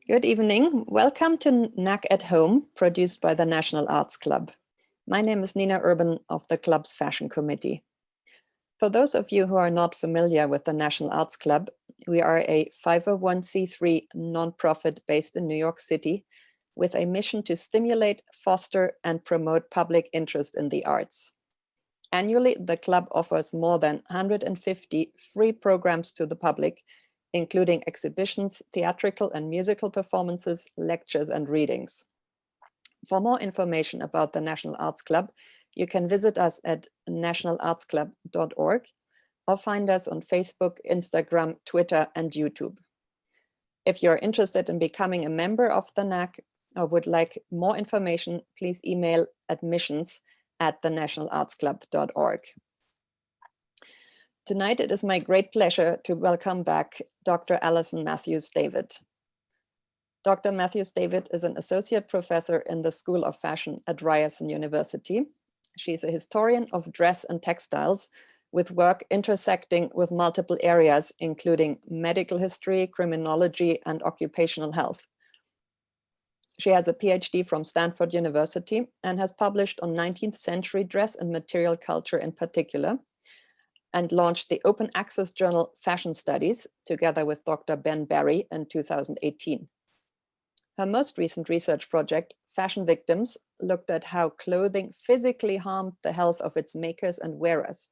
Good evening. Welcome to NAC at Home, produced by the National Arts Club. My name is Nina Urban of the club's fashion committee. For those of you who are not familiar with the National Arts Club, we are a 501c3 nonprofit based in New York City with a mission to stimulate, foster, and promote public interest in the arts. Annually, the club offers more than 150 free programs to the public, including exhibitions, theatrical and musical performances, lectures, and readings. For more information about the National Arts Club, you can visit us at nationalartsclub.org or find us on Facebook, Instagram, Twitter, and YouTube. If you're interested in becoming a member of the NAC or would like more information, please email admissions@thenationalartsclub.org. Tonight, it is my great pleasure to welcome back Dr. Alison Matthews David. Dr. Matthews David is an associate professor in the School of Fashion at Ryerson University. She's a historian of dress and textiles with work intersecting with multiple areas, including medical history, criminology, and occupational health. She has a PhD from Stanford University and has published on 19th century dress and material culture in particular, and launched the open access journal Fashion Studies together with Dr. Ben Barry in 2018. Her most recent research project, Fashion Victims, looked at how clothing physically harmed the health of its makers and wearers.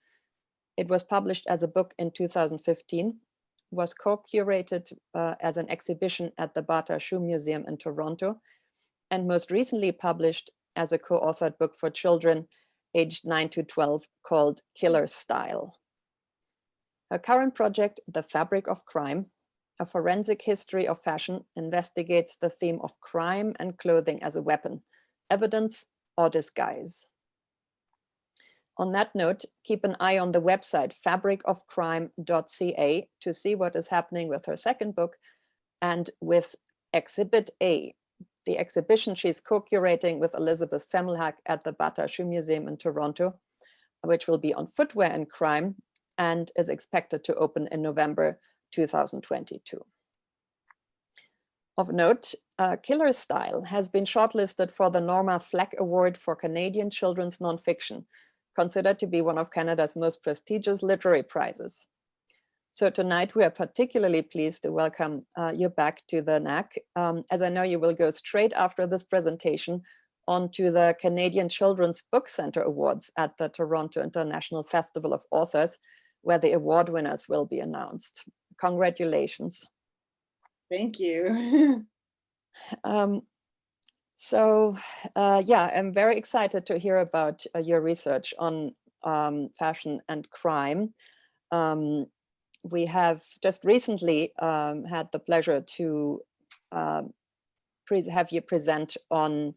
It was published as a book in 2015, was co-curated as an exhibition at the Bata Shoe Museum in Toronto, and most recently published as a co-authored book for children aged 9 to 12 called Killer Style. Her current project, The Fabric of Crime, a forensic history of fashion, investigates the theme of crime and clothing as a weapon, evidence or disguise. On that note, keep an eye on the website fabricofcrime.ca to see what is happening with her second book and with Exhibit A, the exhibition she's co-curating with Elizabeth Semmelhack at the Bata Shoe Museum in Toronto, which will be on footwear and crime and is expected to open in November 2022. Of note, Killer Style has been shortlisted for the Norma Fleck Award for Canadian children's nonfiction, considered to be one of Canada's most prestigious literary prizes. So tonight we are particularly pleased to welcome you back to the NAC, as I know you will go straight after this presentation onto the Canadian Children's Book Centre Awards at the Toronto International Festival of Authors, where the award winners will be announced. Congratulations. Thank you. Yeah, I'm very excited to hear about your research on fashion and crime. We have just recently had the pleasure to have you present on,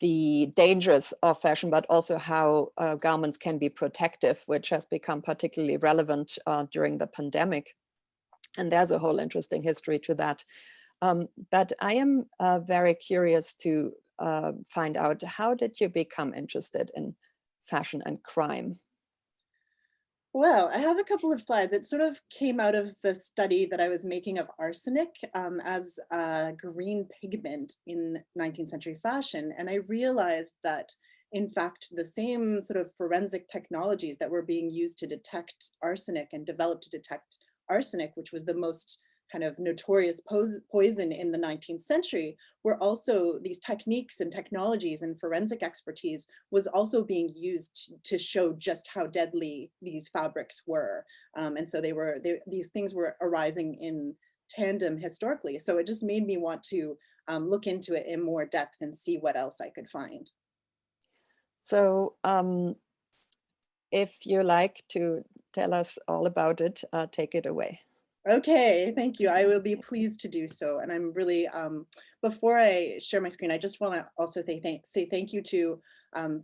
the dangers of fashion, but also how garments can be protective, which has become particularly relevant during the pandemic. And there's a whole interesting history to that. But I am very curious to find out, how did you become interested in fashion and crime? Well, I have a couple of slides. It sort of came out of the study that I was making of arsenic as a green pigment in 19th century fashion. And I realized that, in fact, the same sort of forensic technologies that were being used to detect arsenic and developed to detect arsenic, which was the most kind of notorious poison in the 19th century, were also these techniques and technologies and forensic expertise was also being used to show just how deadly these fabrics were. And so these things were arising in tandem historically. So it just made me want to look into it in more depth and see what else I could find. So if you like to tell us all about it, take it away. Okay, thank you. I will be pleased to do so. And I'm really, before I share my screen, I just want to also say thank you to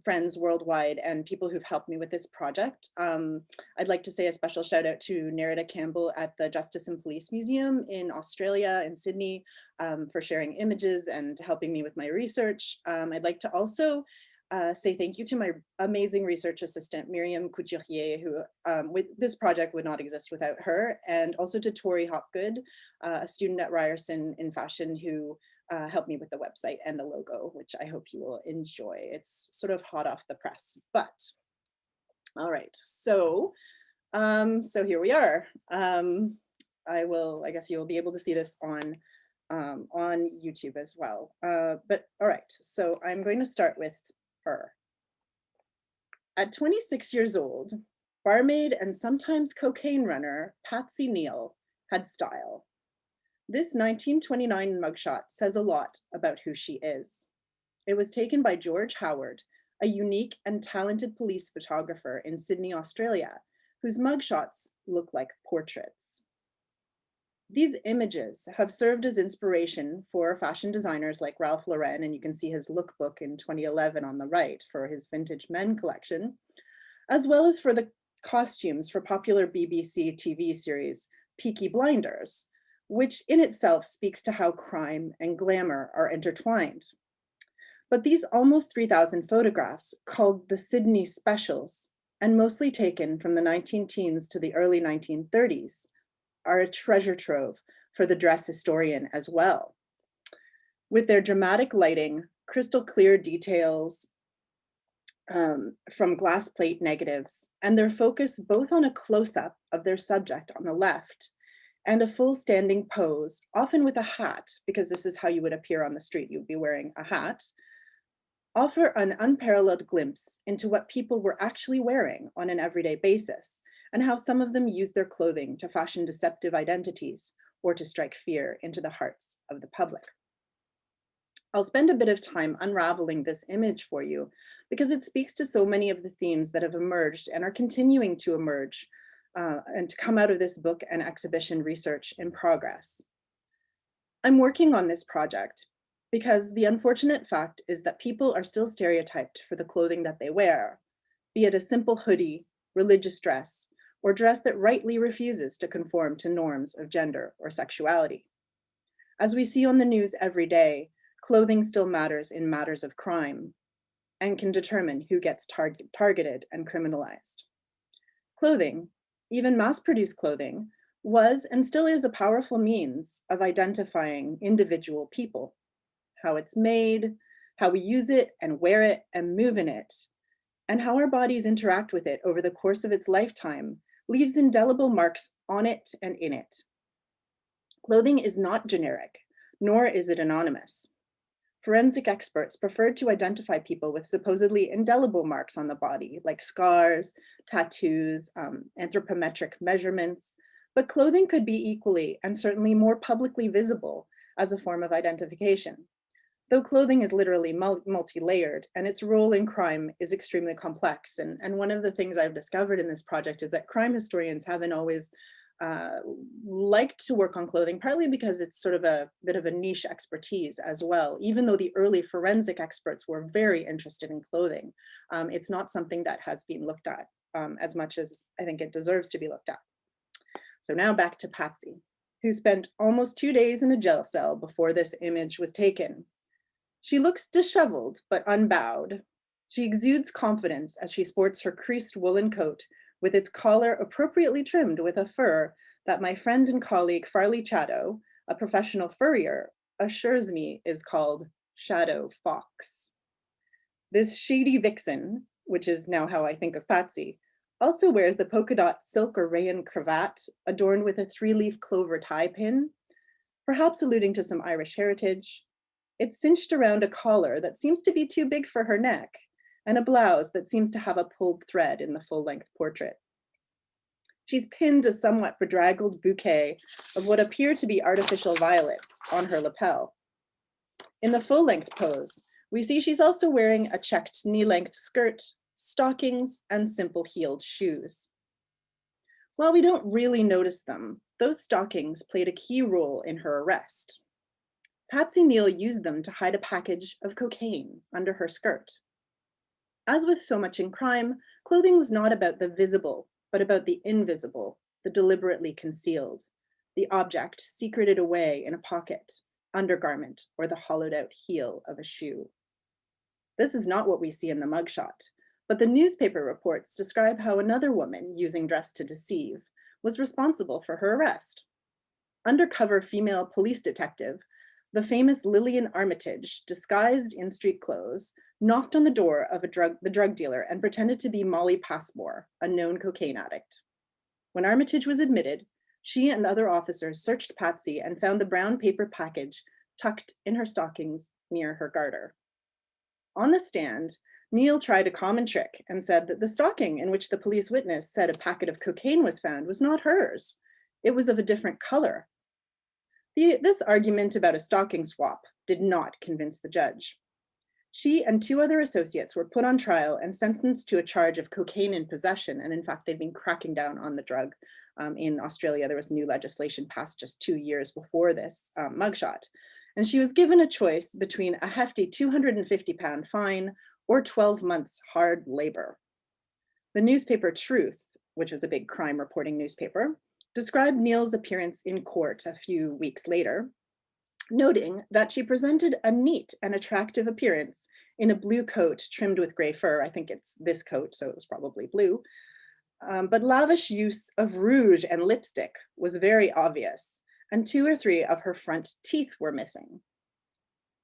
friends worldwide and people who've helped me with this project. I'd like to say a special shout out to Nerida Campbell at the Justice and Police Museum in Australia, in Sydney, for sharing images and helping me with my research. I'd like to also say thank you to my amazing research assistant, Miriam Couturier, who with this project would not exist without her, and also to Tori Hopgood, a student at Ryerson in fashion who helped me with the website and the logo, which I hope you will enjoy. It's sort of hot off the press, but all right. So, here we are. I guess you will be able to see this on YouTube as well. But all right, so I'm going to start with her. At 26 years old, barmaid and sometimes cocaine runner Patsy Neal had style. This 1929 mugshot says a lot about who she is. It was taken by George Howard, a unique and talented police photographer in Sydney, Australia, whose mugshots look like portraits. These images have served as inspiration for fashion designers like Ralph Lauren, and you can see his lookbook in 2011 on the right for his vintage men collection, as well as for the costumes for popular BBC TV series Peaky Blinders, which in itself speaks to how crime and glamour are intertwined. But these almost 3,000 photographs, called the Sydney Specials, and mostly taken from the 19-teens to the early 1930s, are a treasure trove for the dress historian as well. With their dramatic lighting, crystal clear details from glass plate negatives, and their focus both on a close-up of their subject on the left and a full standing pose, often with a hat, because this is how you would appear on the street, you would be wearing a hat, offer an unparalleled glimpse into what people were actually wearing on an everyday basis, and how some of them use their clothing to fashion deceptive identities or to strike fear into the hearts of the public. I'll spend a bit of time unraveling this image for you because it speaks to so many of the themes that have emerged and are continuing to emerge and to come out of this book and exhibition research in progress. I'm working on this project because the unfortunate fact is that people are still stereotyped for the clothing that they wear, be it a simple hoodie, religious dress, or dress that rightly refuses to conform to norms of gender or sexuality. As we see on the news every day, clothing still matters in matters of crime and can determine who gets targeted and criminalized. Clothing, even mass-produced clothing, was and still is a powerful means of identifying individual people, how it's made, how we use it and wear it and move in it, and how our bodies interact with it over the course of its lifetime leaves indelible marks on it and in it. Clothing is not generic, nor is it anonymous. Forensic experts preferred to identify people with supposedly indelible marks on the body, like scars, tattoos, anthropometric measurements, but clothing could be equally and certainly more publicly visible as a form of identification. Though clothing is literally multi-layered and its role in crime is extremely complex. And one of the things I've discovered in this project is that crime historians haven't always liked to work on clothing, partly because it's sort of a bit of a niche expertise as well. Even though the early forensic experts were very interested in clothing, it's not something that has been looked at as much as I think it deserves to be looked at. So now back to Patsy, who spent almost 2 days in a jail cell before this image was taken. She looks disheveled but unbowed. She exudes confidence as she sports her creased woolen coat with its collar appropriately trimmed with a fur that my friend and colleague Farley Chatto, a professional furrier, assures me is called Shadow Fox. This shady vixen, which is now how I think of Patsy, also wears a polka dot silk or rayon cravat adorned with a 3-leaf clover tie pin, perhaps alluding to some Irish heritage. It's cinched around a collar that seems to be too big for her neck, and a blouse that seems to have a pulled thread in the full-length portrait. She's pinned a somewhat bedraggled bouquet of what appear to be artificial violets on her lapel. In the full-length pose, we see she's also wearing a checked knee-length skirt, stockings, and simple-heeled shoes. While we don't really notice them, those stockings played a key role in her arrest. Patsy Neal used them to hide a package of cocaine under her skirt. As with so much in crime, clothing was not about the visible, but about the invisible, the deliberately concealed, the object secreted away in a pocket, undergarment, or the hollowed out heel of a shoe. This is not what we see in the mugshot, but the newspaper reports describe how another woman, using dress to deceive, was responsible for her arrest. Undercover female police detective, the famous Lillian Armitage, disguised in street clothes, knocked on the door of the drug dealer and pretended to be Molly Passmore, a known cocaine addict. When Armitage was admitted, she and other officers searched Patsy and found the brown paper package tucked in her stockings near her garter. On the stand, Neal tried a common trick and said that the stocking in which the police witness said a packet of cocaine was found was not hers. It was of a different color. This argument about a stocking swap did not convince the judge. She and 2 other associates were put on trial and sentenced to a charge of cocaine in possession. And in fact, they'd been cracking down on the drug. In Australia, there was new legislation passed just 2 years before this mugshot. And she was given a choice between a hefty £250 fine or 12 months hard labor. The newspaper Truth, which was a big crime reporting newspaper, described Neal's appearance in court a few weeks later, noting that she presented a neat and attractive appearance in a blue coat trimmed with gray fur. I think it's this coat, so it was probably blue. But lavish use of rouge and lipstick was very obvious, and 2 or 3 of her front teeth were missing.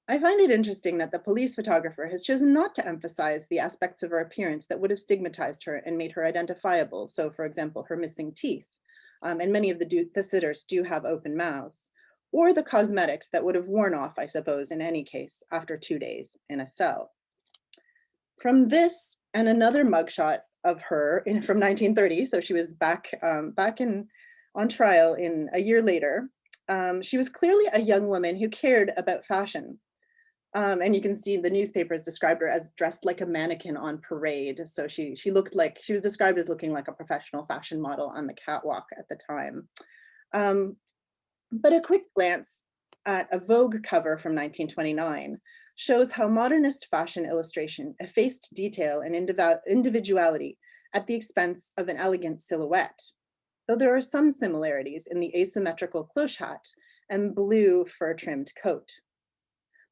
I find it interesting that the police photographer has chosen not to emphasize the aspects of her appearance that would have stigmatized her and made her identifiable. So, for example, her missing teeth, and many of the sitters do have open mouths, or the cosmetics that would have worn off, I suppose, in any case, after 2 days in a cell. From this and another mugshot of her from 1930, so she was back on trial in a year later, she was clearly a young woman who cared about fashion. And you can see the newspapers described her as dressed like a mannequin on parade. So she looked like, she was described as looking like a professional fashion model on the catwalk at the time. But a quick glance at a Vogue cover from 1929 shows how modernist fashion illustration effaced detail and individuality at the expense of an elegant silhouette, though there are some similarities in the asymmetrical cloche hat and blue fur-trimmed coat.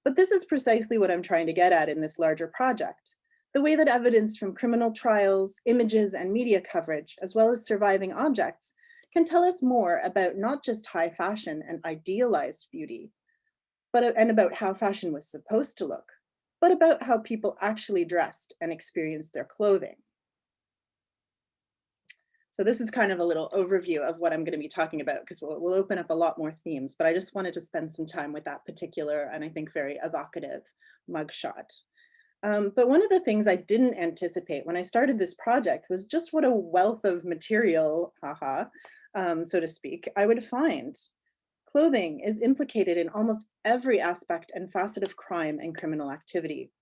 But this is precisely what I'm trying to get at in this larger project, the way that evidence from criminal trials, images, and media coverage, as well as surviving objects, can tell us more about not just high fashion and idealized beauty, and about how fashion was supposed to look, but about how people actually dressed and experienced their clothing. So this is kind of a little overview of what I'm going to be talking about, because we'll open up a lot more themes, but I just wanted to spend some time with that particular and I think very evocative mugshot. But one of the things I didn't anticipate when I started this project was just what a wealth of material, so to speak, I would find. Clothing is implicated in almost every aspect and facet of crime and criminal activity.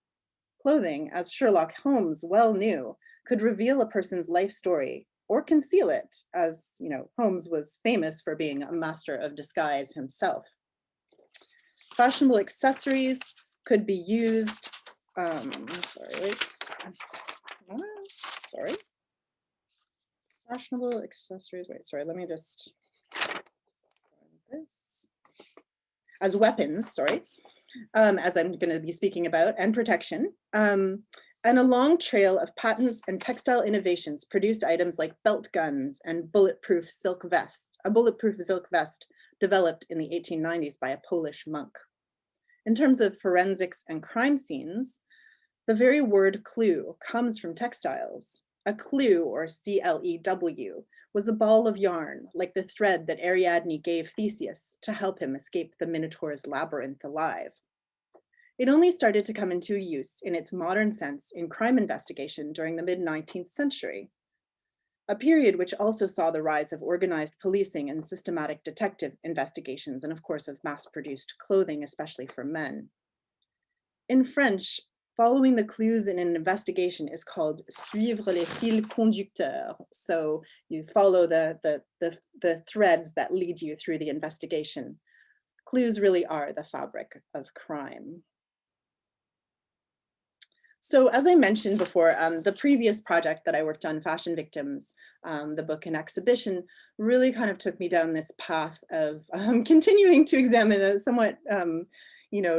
Clothing, as Sherlock Holmes well knew, could reveal a person's life story or conceal it, as Holmes was famous for being a master of disguise himself. Fashionable accessories could be used, Fashionable accessories, let me just, this. As weapons, as I'm going to be speaking about, and protection. And a long trail of patents and textile innovations produced items like belt guns and a bulletproof silk vest developed in the 1890s by a Polish monk. In terms of forensics and crime scenes, the very word clue comes from textiles. A clue, or C-L-E-W, was a ball of yarn, like the thread that Ariadne gave Theseus to help him escape the Minotaur's labyrinth alive. It only started to come into use in its modern sense in crime investigation during the mid-19th century, a period which also saw the rise of organized policing and systematic detective investigations, and of course of mass-produced clothing, especially for men. In French, following the clues in an investigation is called suivre les fils conducteurs. So you follow the threads that lead you through the investigation. Clues really are the fabric of crime. So as I mentioned before, the previous project that I worked on, Fashion Victims, the book and exhibition, really kind of took me down this path of continuing to examine a somewhat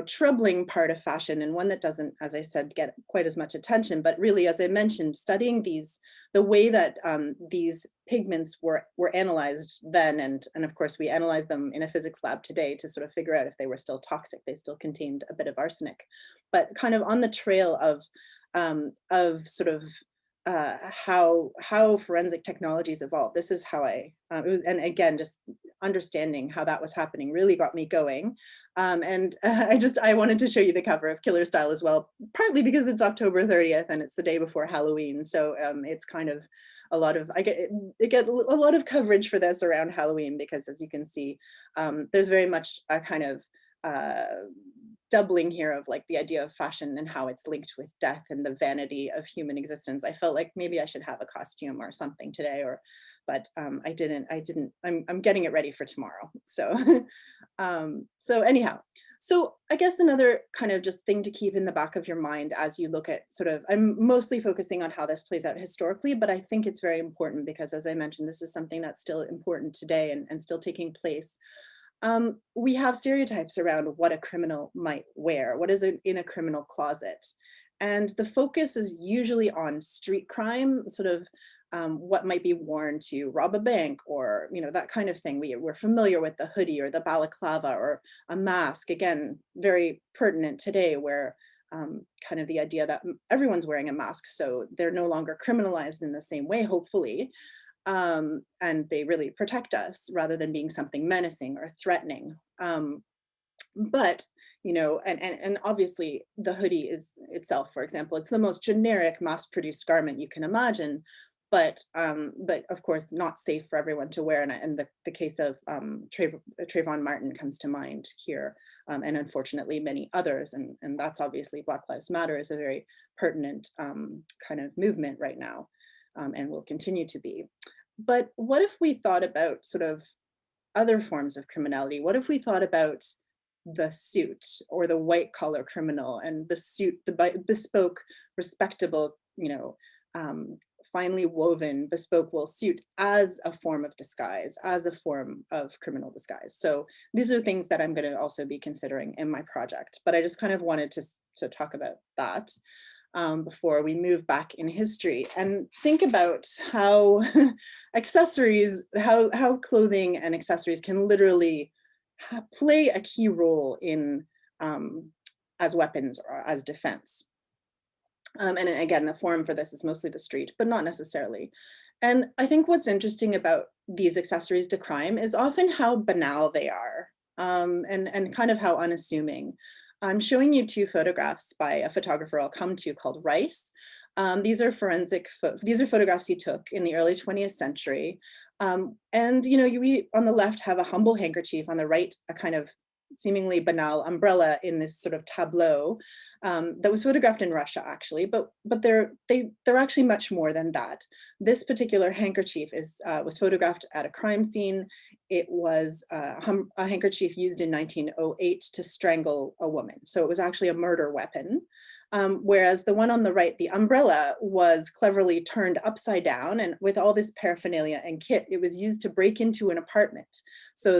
troubling part of fashion, and one that doesn't, as I said, get quite as much attention. But really, as I mentioned, studying the way that these pigments were analyzed then, and of course we analyze them in a physics lab today to sort of figure out if they were still toxic. They still contained a bit of arsenic, but kind of on the trail of sort of how forensic technologies evolved. This is how it was, and again, just understanding how that was happening really got me going. I wanted to show you the cover of Killer Style as well, partly because it's October 30th and it's the day before Halloween. So it's kind of I get a lot of coverage for this around Halloween, because as you can see, there's very much a kind of doubling here of like the idea of fashion and how it's linked with death and the vanity of human existence. I felt like maybe I should have a costume or something today, but I didn't. I'm getting it ready for tomorrow. So, so anyhow, so I guess another kind of just thing to keep in the back of your mind as you look at I'm mostly focusing on how this plays out historically, but I think it's very important because, as I mentioned, this is something that's still important today and still taking place. We have stereotypes around what a criminal might wear, what is in a criminal closet. And the focus is usually on street crime, what might be worn to rob a bank, or that kind of thing. We're familiar with the hoodie or the balaclava or a mask, again, very pertinent today, where kind of the idea that everyone's wearing a mask, so they're no longer criminalized in the same way, hopefully. And they really protect us rather than being something menacing or threatening. But and obviously the hoodie is itself, for example, it's the most generic mass-produced garment you can imagine, but of course not safe for everyone to wear. And the case of Trayvon Martin comes to mind here, and unfortunately many others. And that's obviously Black Lives Matter is a very pertinent kind of movement right now, and will continue to be. But what if we thought about sort of other forms of criminality? What if we thought about the suit or the white collar criminal, and the suit, the bespoke, respectable, finely woven bespoke wool suit as a form of disguise, as a form of criminal disguise? So these are things that I'm going to also be considering in my project, but I just kind of wanted to talk about that before we move back in history and think about how accessories, how clothing and accessories can literally play a key role in as weapons or as defense. And again, the forum for this is mostly the street, but not necessarily. And I think what's interesting about these accessories to crime is often how banal they are, and kind of how unassuming. I'm showing you two photographs by a photographer I'll come to called Rice. These are photographs he took in the early 20th century. And we on the left have a humble handkerchief, on the right a kind of seemingly banal umbrella in this sort of tableau that was photographed in Russia, actually, but they're actually much more than that. This particular handkerchief was photographed at a crime scene. It was a handkerchief used in 1908 to strangle a woman, so it was actually a murder weapon. Whereas the one on the right, the umbrella, was cleverly turned upside down, and with all this paraphernalia and kit, it was used to break into an apartment. So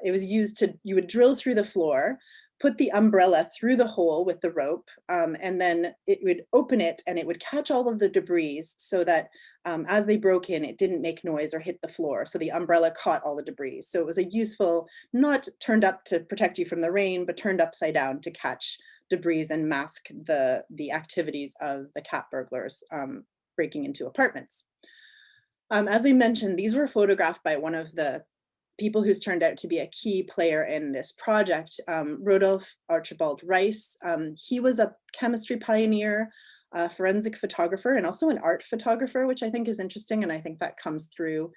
it was used you would drill through the floor, put the umbrella through the hole with the rope, and then it would open it and it would catch all of the debris, so that as they broke in, it didn't make noise or hit the floor. So the umbrella caught all the debris. So it was a useful, not turned up to protect you from the rain, but turned upside down to catch debris and mask the activities of the cat burglars breaking into apartments. As I mentioned, these were photographed by one of the people who's turned out to be a key player in this project, Rodolphe Archibald Rice. He was a chemistry pioneer, a forensic photographer, and also an art photographer, which I think is interesting, and I think that comes through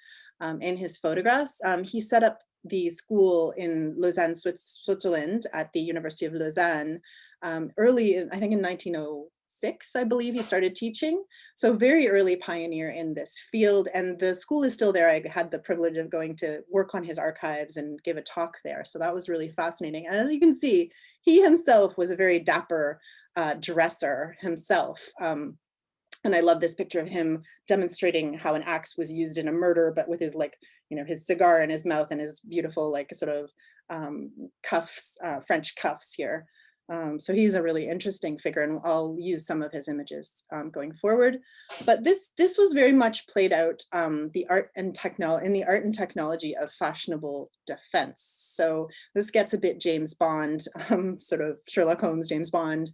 in his photographs. He set up the school in Lausanne, Switzerland, at the University of Lausanne early, I think in 1906, I believe he started teaching. So very early pioneer in this field, and the school is still there. I had the privilege of going to work on his archives and give a talk there. So that was really fascinating. And as you can see, he himself was a very dapper dresser himself. And I love this picture of him demonstrating how an axe was used in a murder, but with his his cigar in his mouth and his beautiful sort of cuffs, French cuffs here. So he's a really interesting figure, and I'll use some of his images going forward. But this was very much played out in the art and technology of fashionable defense. So this gets a bit James Bond, sort of Sherlock Holmes, James Bond,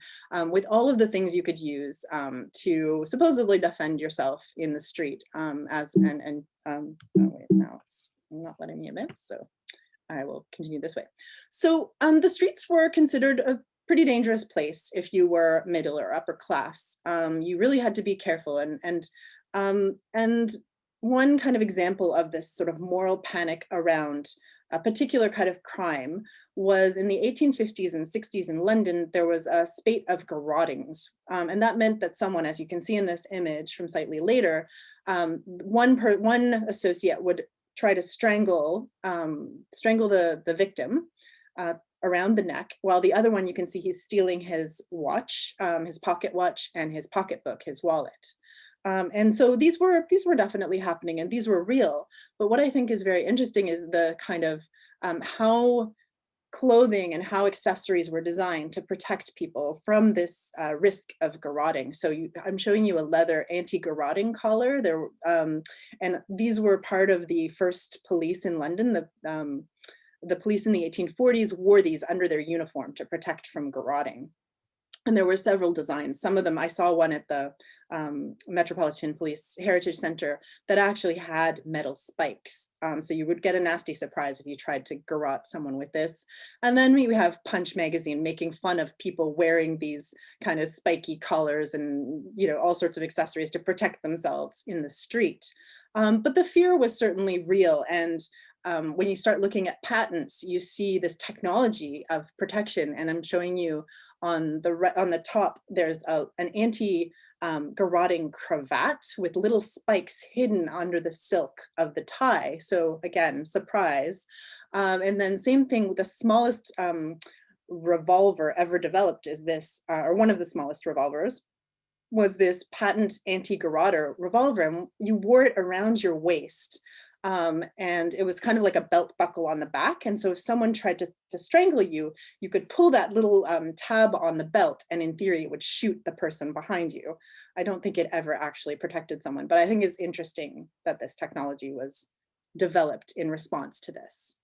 with all of the things you could use to supposedly defend yourself in the street. Oh wait, now it's not letting me advance, so I will continue this way. So the streets were considered a pretty dangerous place if you were middle or upper class. You really had to be careful, and one kind of example of this sort of moral panic around a particular kind of crime was in the 1850s and 60s in London. There was a spate of garottings, and that meant that someone, as you can see in this image from slightly later, one associate would try to strangle the victim around the neck, while the other one, you can see he's stealing his watch, his pocket watch, and his pocketbook, his wallet. And so these were definitely happening, and these were real. But what I think is very interesting is the kind of how clothing and how accessories were designed to protect people from this risk of garroting. So I'm showing you a leather anti-garroting collar. And these were part of the first police in London. The police in the 1840s wore these under their uniform to protect from garroting. And there were several designs. Some of them, I saw one at the Metropolitan Police Heritage Center that actually had metal spikes. So you would get a nasty surprise if you tried to garrote someone with this. And then we have Punch magazine making fun of people wearing these kind of spiky collars and all sorts of accessories to protect themselves in the street. But the fear was certainly real. And when you start looking at patents, you see this technology of protection. And I'm showing you on the top, there's an anti-garroting cravat with little spikes hidden under the silk of the tie. So again, surprise. And then same thing with the smallest revolver ever developed is this, or one of the smallest revolvers, was this patent anti-garroter revolver. And you wore it around your waist. And it was kind of like a belt buckle on the back. And so if someone tried to strangle you, you could pull that little tab on the belt, and in theory, it would shoot the person behind you. I don't think it ever actually protected someone, but I think it's interesting that this technology was developed in response to this.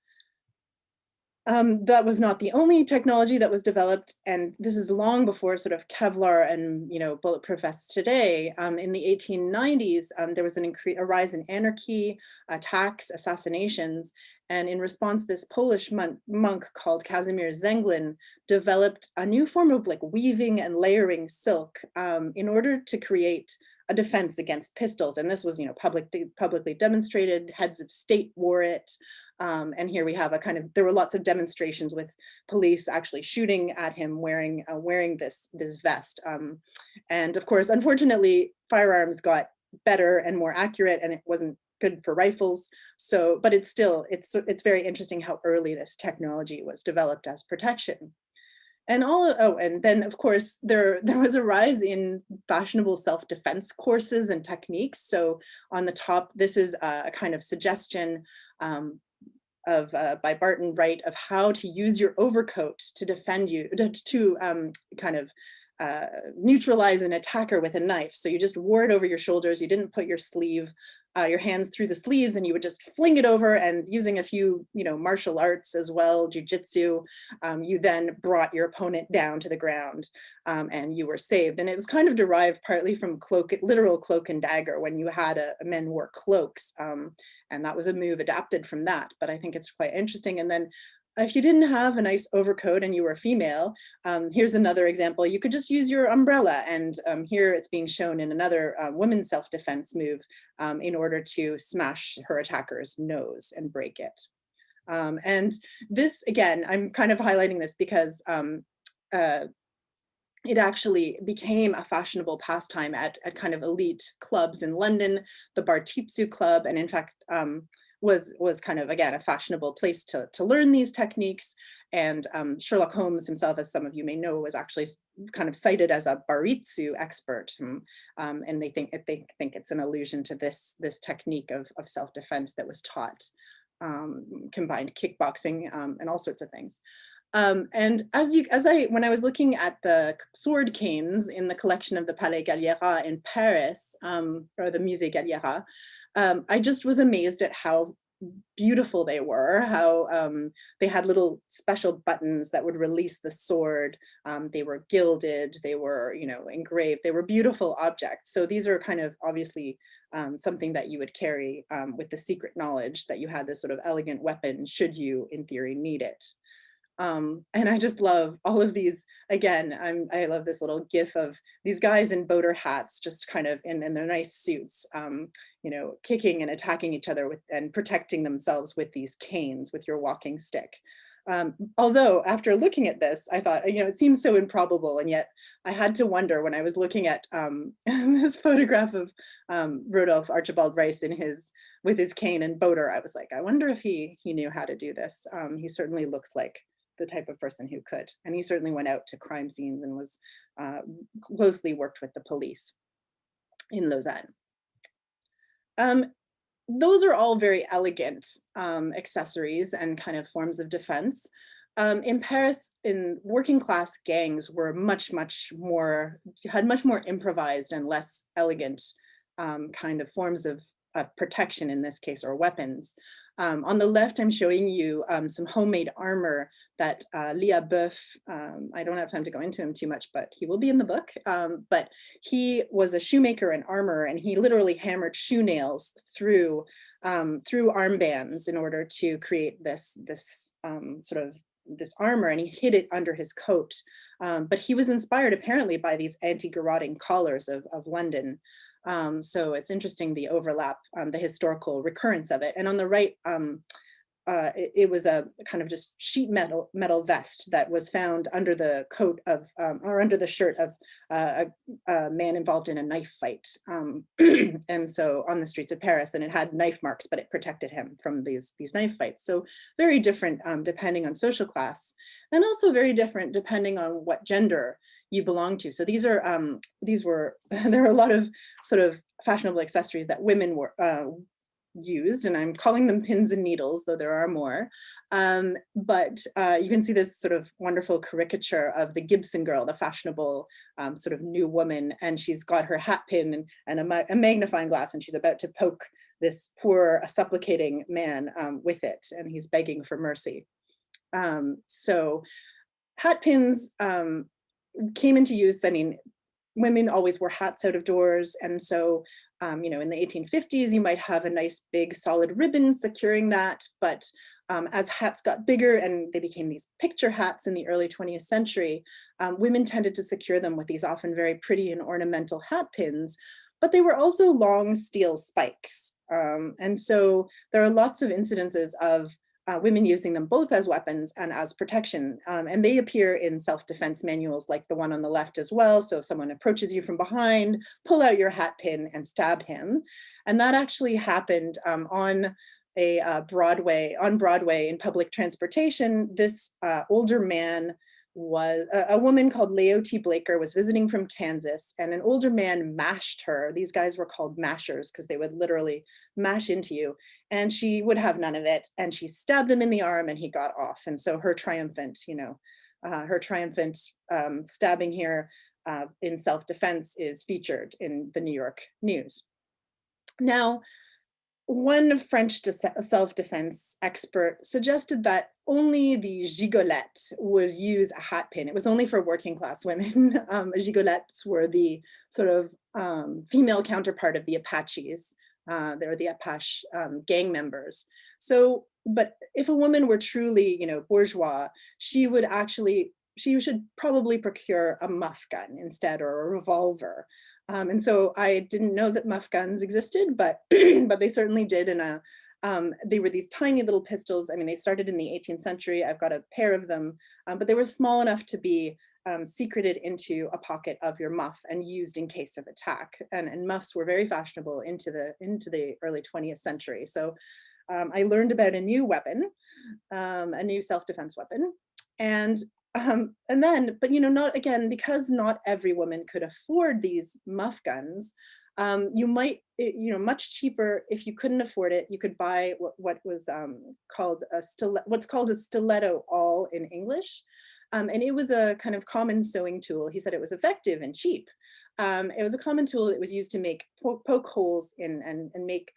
That was not the only technology that was developed, and this is long before sort of Kevlar and bulletproof vests today. In the 1890s, there was a rise in anarchy, attacks, assassinations, and in response, this Polish monk called Casimir Zenglin developed a new form of like weaving and layering silk in order to create a defense against pistols. And this was, publicly demonstrated. Heads of state wore it. And here we have there were lots of demonstrations with police actually shooting at him wearing this vest. And of course, unfortunately, firearms got better and more accurate, and it wasn't good for rifles. So, but it's very interesting how early this technology was developed as protection. And and then of course there was a rise in fashionable self-defense courses and techniques. So on the top, this is a kind of suggestion by Barton Wright of how to use your overcoat to defend you, to neutralize an attacker with a knife. So you just wore it over your shoulders. You didn't put your hands through the sleeves, and you would just fling it over, and using a few, martial arts as well, jujitsu, you then brought your opponent down to the ground, and you were saved. And it was kind of derived partly from literal cloak and dagger, when you had men wore cloaks, and that was a move adapted from that. But I think it's quite interesting. And then if you didn't have a nice overcoat and you were a female, here's another example. You could just use your umbrella. And here it's being shown in another women's self-defense move in order to smash her attacker's nose and break it. And this, again, I'm kind of highlighting this because it actually became a fashionable pastime at kind of elite clubs in London, the Bartitsu Club, and in fact, was kind of, again, a fashionable place to learn these techniques. And Sherlock Holmes himself, as some of you may know, was actually kind of cited as a Baritsu expert. And they think it's an allusion to this technique of self-defense that was taught combined kickboxing and all sorts of things. And when I was looking at the sword canes in the collection of the Palais Galliera in Paris, or the Musée Galliera, I just was amazed at how beautiful they were, how they had little special buttons that would release the sword. They were gilded, they were, engraved, they were beautiful objects. So these are kind of obviously something that you would carry with the secret knowledge that you had this sort of elegant weapon should you, in theory, need it. And I just love all of these. Again, I love this little gif of these guys in boater hats, just kind of in their nice suits, kicking and attacking each other and protecting themselves with these canes, with your walking stick. Although after looking at this, I thought, it seems so improbable. And yet I had to wonder when I was looking at this photograph of Rodolphe Archibald Rice with his cane and boater. I was like, I wonder if he knew how to do this. He certainly looks like the type of person who could. And he certainly went out to crime scenes and was closely worked with the police in Lausanne. Those are all very elegant accessories and kind of forms of defense. In Paris, in working class gangs were had much more improvised and less elegant kind of forms of protection in this case, or weapons. On the left, I'm showing you some homemade armor that Lia Boeuf, I don't have time to go into him too much, but he will be in the book. But he was a shoemaker and armorer, and he literally hammered shoe nails through armbands in order to create this armor, and he hid it under his coat. But he was inspired apparently by these anti-garroting collars of London. So it's interesting, the overlap, the historical recurrence of it. And on the right, it was a kind of just sheet metal vest that was found under the coat of, or under the shirt of a man involved in a knife fight. And so on the streets of Paris, and it had knife marks, but it protected him from these knife fights. So very different depending on social class, and also very different depending on what gender you belong to. So there are a lot of sort of fashionable accessories that women were used, and I'm calling them pins and needles, though there are more. But you can see this sort of wonderful caricature of the Gibson girl, the fashionable sort of new woman, and she's got her hat pin and a magnifying glass, and she's about to poke this poor supplicating man with it, and he's begging for mercy. So hat pins came into use. I mean, women always wore hats out of doors. And so, in the 1850s, you might have a nice big solid ribbon securing that. But as hats got bigger and they became these picture hats in the early 20th century, women tended to secure them with these often very pretty and ornamental hat pins. But they were also long steel spikes. And so there are lots of incidences of women using them both as weapons and as protection. And they appear in self-defense manuals like the one on the left as well. So if someone approaches you from behind, pull out your hat pin and stab him. And that actually happened on Broadway in public transportation. This older man was a woman called Leotie Blaker was visiting from Kansas, and an older man mashed her. These guys were called mashers because they would literally mash into you, and she would have none of it, and she stabbed him in the arm and he got off. And so her triumphant stabbing here in self-defense is featured in the New York News. Now, one French self-defense expert suggested that only the gigolettes would use a hat pin. It was only for working class women. Gigolettes were the sort of female counterpart of the Apaches. They were the Apache gang members. So, but if a woman were truly, bourgeois, she should probably procure a muff gun instead, or a revolver. And so I didn't know that muff guns existed, but but they certainly did. And they were these tiny little pistols. I mean, they started in the 18th century. I've got a pair of them, but they were small enough to be secreted into a pocket of your muff and used in case of attack. And muffs were very fashionable into the early 20th century. So I learned about a new weapon, a new self-defense weapon. And then, but not again, because not every woman could afford these muff guns, You might, much cheaper. If you couldn't afford it, you could buy what was called a what's called a stiletto awl in English. And it was a kind of common sewing tool. He said it was effective and cheap. It was a common tool that was used to make poke holes in and make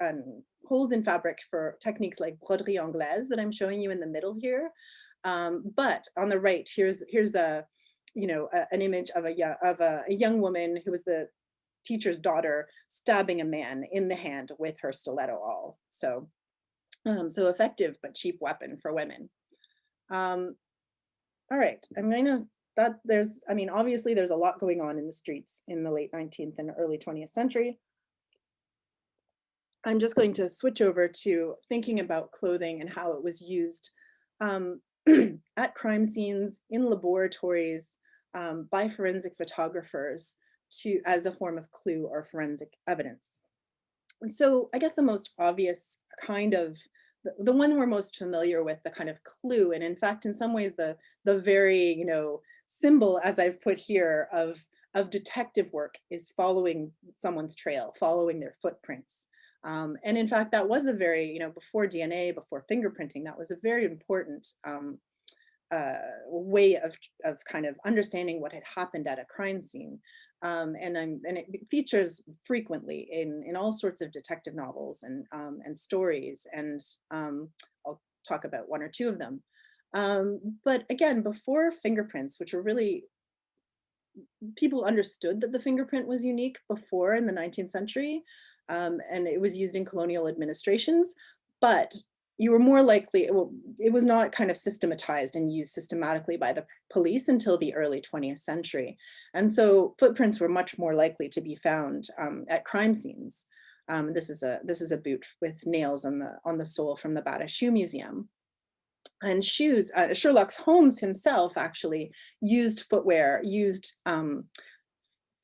holes in fabric for techniques like broderie anglaise that I'm showing you in the middle here. But on the right, here's an image of a young woman who was the teacher's daughter stabbing a man in the hand with her stiletto awl. So, so effective but cheap weapon for women. All right, I'm going to obviously there's a lot going on in the streets in the late 19th and early 20th century. I'm just going to switch over to thinking about clothing and how it was used at crime scenes, in laboratories, by forensic photographers as a form of clue or forensic evidence. So I guess the most obvious kind of, the one we're most familiar with, the kind of clue, and in fact, in some ways, the very, symbol, as I've put here, of detective work is following someone's trail, following their footprints. And in fact, that was a very, before DNA, before fingerprinting, that was a very important way of kind of understanding what had happened at a crime scene. And it features frequently in all sorts of detective novels and stories. And I'll talk about one or two of them. But again, before fingerprints, which were really, people understood that the fingerprint was unique before in the 19th century, and it was used in colonial administrations, but you were more likely, it was not kind of systematized and used systematically by the police until the early 20th century. And so footprints were much more likely to be found at crime scenes. This is a boot with nails on the sole from the Bata Shoe Museum. And shoes, Sherlock Holmes himself actually used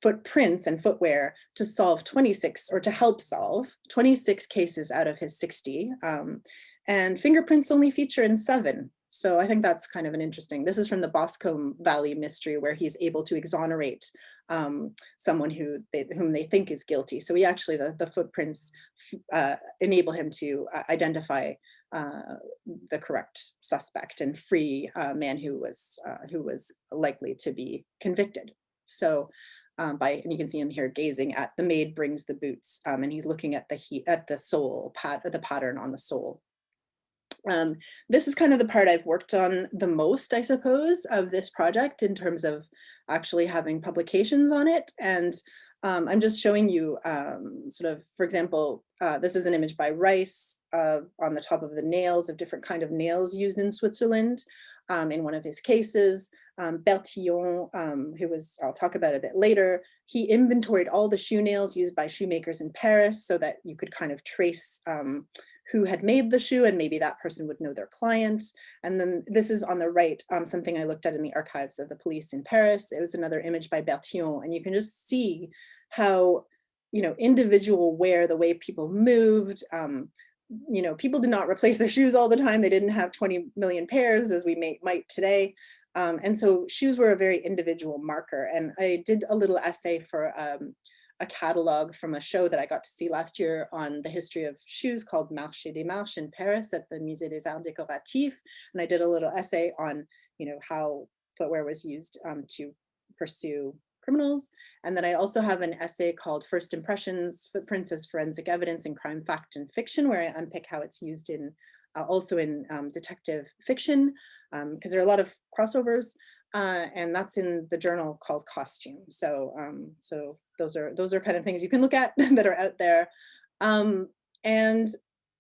footprints and footwear to solve 26, or to help solve 26 cases out of his 60. And fingerprints only feature in 7. So I think that's kind of an interesting, this is from the Boscombe Valley mystery, where he's able to exonerate someone whom they think is guilty. So he actually, the footprints enable him to identify the correct suspect and free a man who was likely to be convicted. So and you can see him here gazing at the maid brings the boots, and he's looking at the sole the pattern on the sole. This is kind of the part I've worked on the most, I suppose, of this project in terms of actually having publications on it. And I'm just showing you sort of, for example, this is an image by Rice on the top of the nails, of different kind of nails used in Switzerland in one of his cases. Bertillon, I'll talk about a bit later, he inventoried all the shoe nails used by shoemakers in Paris so that you could kind of trace who had made the shoe, and maybe that person would know their client. And then this is on the right, something I looked at in the archives of the police in Paris. It was another image by Bertillon, and you can just see how, individual wear, the way people moved, people did not replace their shoes all the time. They didn't have 20 million pairs as we might today. And so shoes were a very individual marker. And I did a little essay for a catalog from a show that I got to see last year on the history of shoes called Marché des Marches in Paris at the Musée des Arts Décoratifs. And I did a little essay on, how footwear was used to pursue criminals. And then I also have an essay called First Impressions, Footprints as Forensic Evidence in Crime, Fact, and Fiction, where I unpick how it's used in also in detective fiction, because there are a lot of crossovers. And that's in the journal called Costume. So so those are kind of things you can look at that are out there. And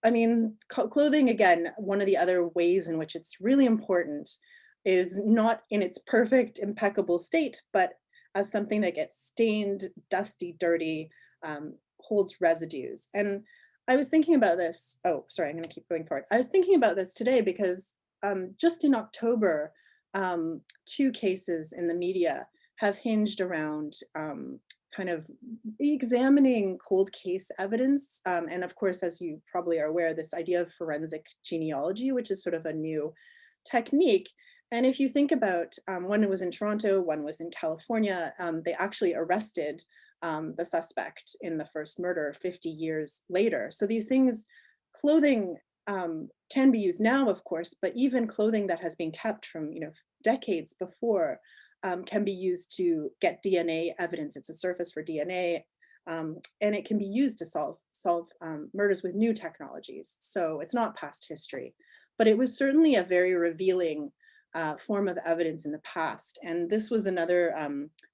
I mean, clothing, again, one of the other ways in which it's really important is not in its perfect, impeccable state, but as something that gets stained, dusty, dirty, holds residues. And I was thinking about this. Oh, sorry, I'm going to keep going forward. I was thinking about this today because just in October, 2 cases in the media have hinged around kind of examining cold case evidence. And of course, as you probably are aware, this idea of forensic genealogy, which is sort of a new technique. And if you think about, one was in Toronto, one was in California, they actually arrested the suspect in the first murder 50 years later. So these things, clothing can be used now, of course, but even clothing that has been kept from, decades before can be used to get DNA evidence. It's a surface for DNA, and it can be used to solve murders with new technologies. So it's not past history, but it was certainly a very revealing form of evidence in the past. And this was another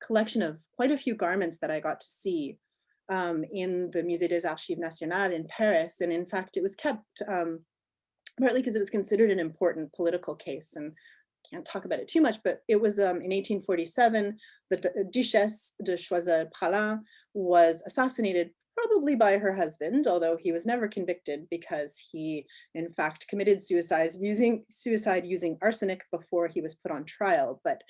collection of quite a few garments that I got to see in the Musée des Archives Nationales in Paris. And in fact, it was kept partly because it was considered an important political case. And can't talk about it too much, but it was in 1847, the Duchesse de Choiseul-Praslin was assassinated, probably by her husband, although he was never convicted because he, in fact, committed suicide using arsenic before he was put on trial. But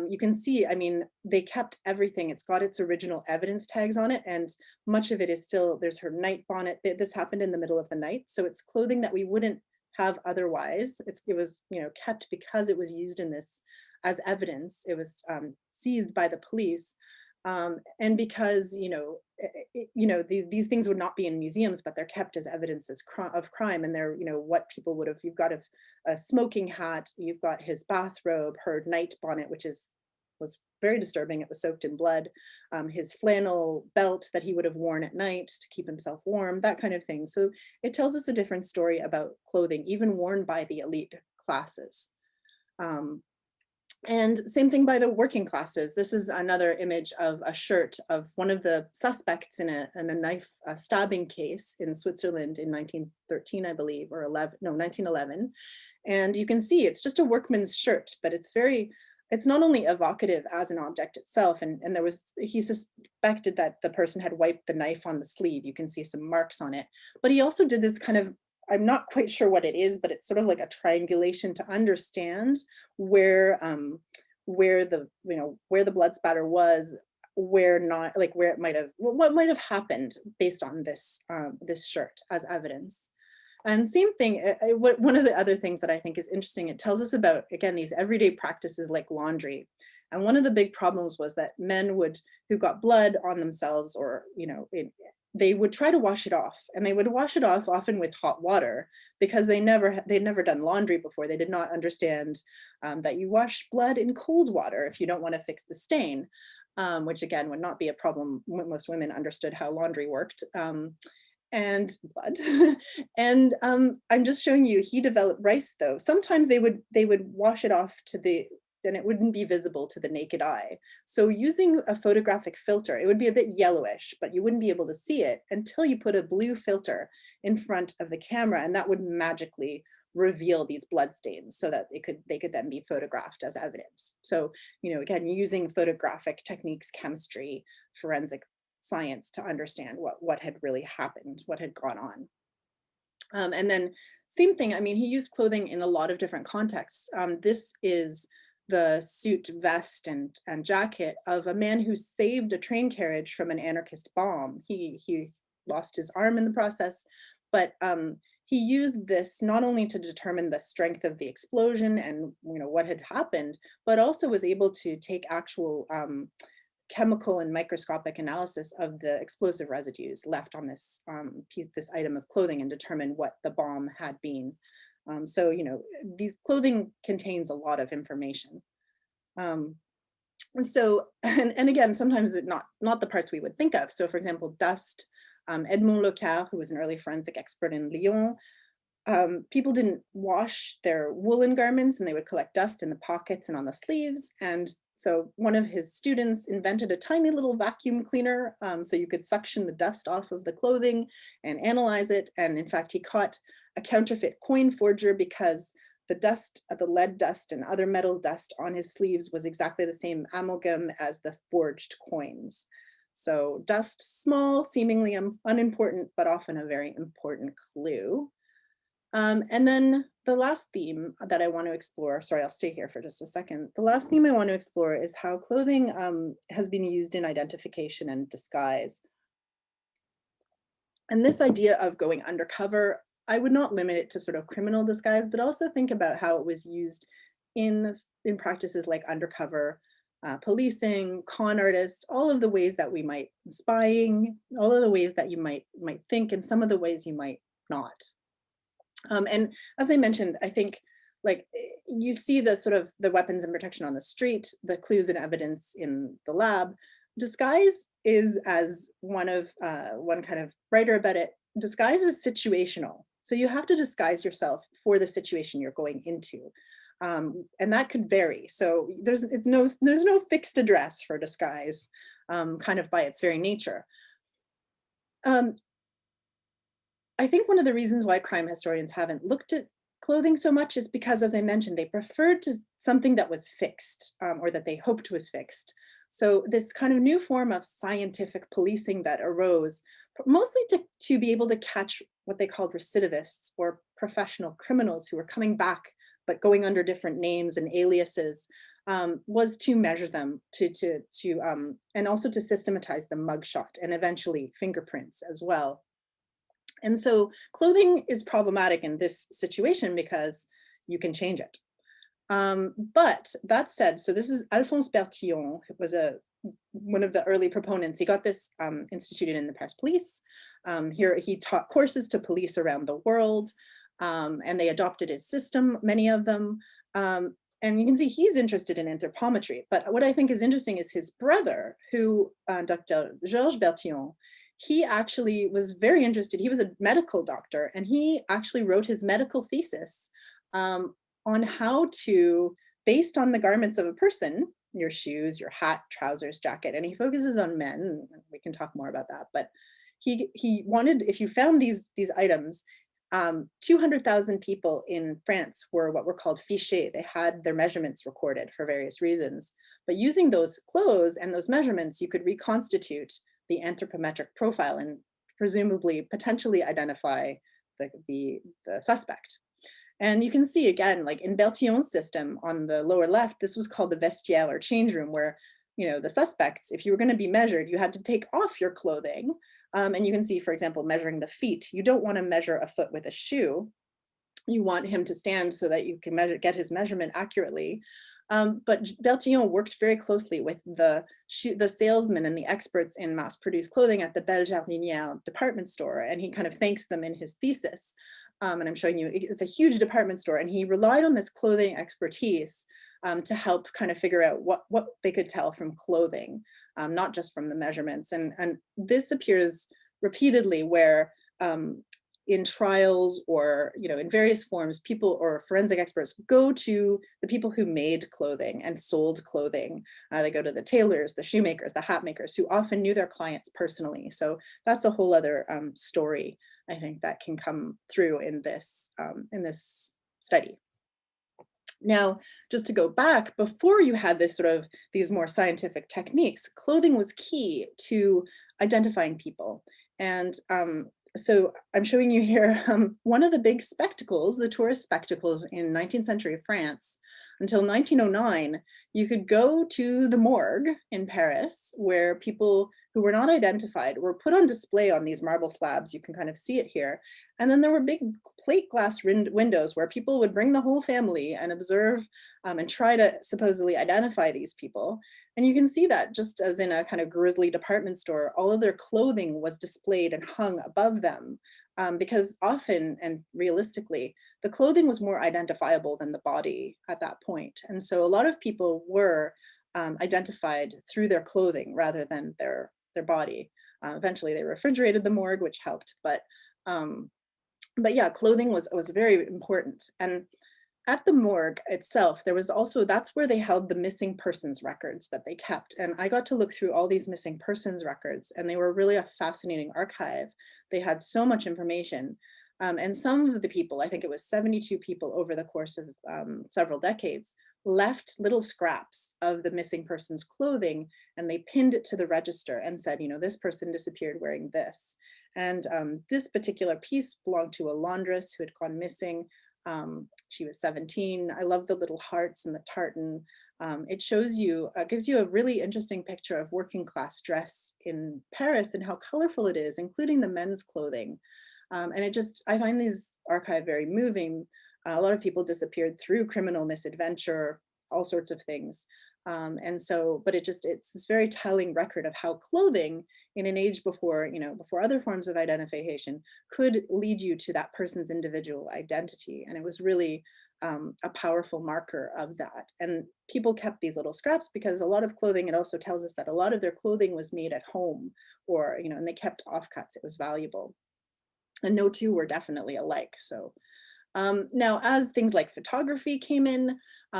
you can see, I mean, they kept everything. It's got its original evidence tags on it, and much of it is still, there's her night bonnet. This happened in the middle of the night, so it's clothing that we wouldn't have otherwise. It was kept because it was used in this as evidence. It was seized by the police, and because these things would not be in museums, but they're kept as evidence of crime. And they're what people would have. You've got a smoking hat. You've got his bathrobe, her night bonnet, which was very disturbing. It was soaked in blood. His flannel belt that he would have worn at night to keep himself warm, that kind of thing. So it tells us a different story about clothing, even worn by the elite classes. And same thing by the working classes. This is another image of a shirt of one of the suspects in a knife stabbing case in Switzerland in 1913, I believe, or 1911. And you can see it's just a workman's shirt, but it's not only evocative as an object itself, and he suspected that the person had wiped the knife on the sleeve. You can see some marks on it, but he also did this kind of, I'm not quite sure what it is, but it's sort of like a triangulation to understand where the blood spatter was, where not, like where it might have, what might have happened based on this shirt as evidence. And same thing, one of the other things that I think is interesting, it tells us about, again, these everyday practices like laundry. And one of the big problems was that men who got blood on themselves, or, they would try to wash it off, and they would wash it off often with hot water because they'd never done laundry before. They did not understand that you wash blood in cold water if you don't want to fix the stain, which again would not be a problem when most women understood how laundry worked. And blood. And I'm just showing you, he developed rice though. Sometimes they would wash it off and it wouldn't be visible to the naked eye. So using a photographic filter, it would be a bit yellowish, but you wouldn't be able to see it until you put a blue filter in front of the camera, and that would magically reveal these blood stains so that they could then be photographed as evidence. So, again, using photographic techniques, chemistry, forensic science to understand what had really happened, what had gone on. And then same thing, I mean, he used clothing in a lot of different contexts. This is the suit, vest, and jacket of a man who saved a train carriage from an anarchist bomb. He lost his arm in the process, but he used this not only to determine the strength of the explosion and what had happened, but also was able to take actual chemical and microscopic analysis of the explosive residues left on this this item of clothing and determine what the bomb had been. So, these clothing contains a lot of information. So, and again, sometimes not the parts we would think of. So for example, dust, Edmond Lecoeur, who was an early forensic expert in Lyon, people didn't wash their woolen garments, and they would collect dust in the pockets and on the sleeves. And so one of his students invented a tiny little vacuum cleaner, so you could suction the dust off of the clothing and analyze it. And in fact, he caught a counterfeit coin forger because the dust, the lead dust and other metal dust on his sleeves was exactly the same amalgam as the forged coins. So dust, small, seemingly unimportant, but often a very important clue. And then the last theme that I want to explore, sorry, I'll stay here for just a second. The last theme I want to explore is how clothing has been used in identification and disguise. And this idea of going undercover, I would not limit it to sort of criminal disguise, but also think about how it was used in practices like undercover policing, con artists, all of the ways that we might spying, all of the ways that you might think, and some of the ways you might not. And as I mentioned, I think like you see the sort of the weapons and protection on the street, the clues and evidence in the lab. Disguise is, as one kind of writer about it, disguise is situational. So you have to disguise yourself for the situation you're going into. And that could vary. So there's no fixed address for disguise, kind of by its very nature. Um, I think one of the reasons why crime historians haven't looked at clothing so much is because, as I mentioned, they preferred to something that was fixed, or that they hoped was fixed. So this kind of new form of scientific policing that arose, mostly to be able to catch what they called recidivists or professional criminals who were coming back but going under different names and aliases, was to measure them, and also to systematize the mugshot and eventually fingerprints as well. And so clothing is problematic in this situation because you can change it. But that said, so this is Alphonse Bertillon, who was one of the early proponents. He got this instituted in the Paris police. Here he taught courses to police around the world, and they adopted his system, many of them. And you can see he's interested in anthropometry. But what I think is interesting is his brother, who Dr. Georges Bertillon, he actually was very interested. He was a medical doctor, and he actually wrote his medical thesis on how to, based on the garments of a person, your shoes, your hat, trousers, jacket, and he focuses on men. We can talk more about that, but he wanted, if you found these items, 200,000 people in France were what were called fichés. They had their measurements recorded for various reasons. But using those clothes and those measurements, you could reconstitute the anthropometric profile and presumably potentially identify the suspect. And you can see again, like in Bertillon's system on the lower left, this was called the vestiaire or change room, where, you know, the suspects, if you were going to be measured, you had to take off your clothing. And you can see, for example, measuring the feet. You don't want to measure a foot with a shoe. You want him to stand so that you can get his measurement accurately. But Bertillon worked very closely with the salesmen and the experts in mass-produced clothing at the Belle Jardinière department store, and he kind of thanks them in his thesis. And I'm showing you, it's a huge department store, and he relied on this clothing expertise to help kind of figure out what they could tell from clothing, not just from the measurements. And this appears repeatedly where in trials or, you know, in various forms, people or forensic experts go to the people who made clothing and sold clothing. They go to the tailors, the shoemakers, the hat makers, who often knew their clients personally. So that's a whole other story, I think, that can come through in this study. Now, just to go back, before you had this sort of these more scientific techniques, clothing was key to identifying people. And so I'm showing you here one of the big spectacles, the tourist spectacles in 19th century France. Until 1909, you could go to the morgue in Paris, where people who were not identified were put on display on these marble slabs. You can kind of see it here. And then there were big plate glass windows where people would bring the whole family and observe and try to supposedly identify these people. And you can see that just as in a kind of grisly department store, all of their clothing was displayed and hung above them, because often and realistically, the clothing was more identifiable than the body at that point. And so a lot of people were identified through their clothing rather than their body. Eventually they refrigerated the morgue, which helped, but yeah, clothing was very important. And at the morgue itself, there was also, that's where they held the missing persons records that they kept. And I got to look through all these missing persons records, and they were really a fascinating archive. They had so much information. And some of the people, I think it was 72 people over the course of several decades, left little scraps of the missing person's clothing, and they pinned it to the register and said, you know, this person disappeared wearing this. And this particular piece belonged to a laundress who had gone missing. She was 17. I love the little hearts and the tartan. It shows you, gives you a really interesting picture of working class dress in Paris and how colorful it is, including the men's clothing. And it just, I find these archive very moving. A lot of people disappeared through criminal misadventure, all sorts of things. And so, but it's this very telling record of how clothing in an age before, before other forms of identification could lead you to that person's individual identity. And it was really a powerful marker of that. And people kept these little scraps because a lot of clothing, it also tells us that a lot of their clothing was made at home, or, and they kept offcuts. It was valuable. And no two were definitely alike. So now, as things like photography came in,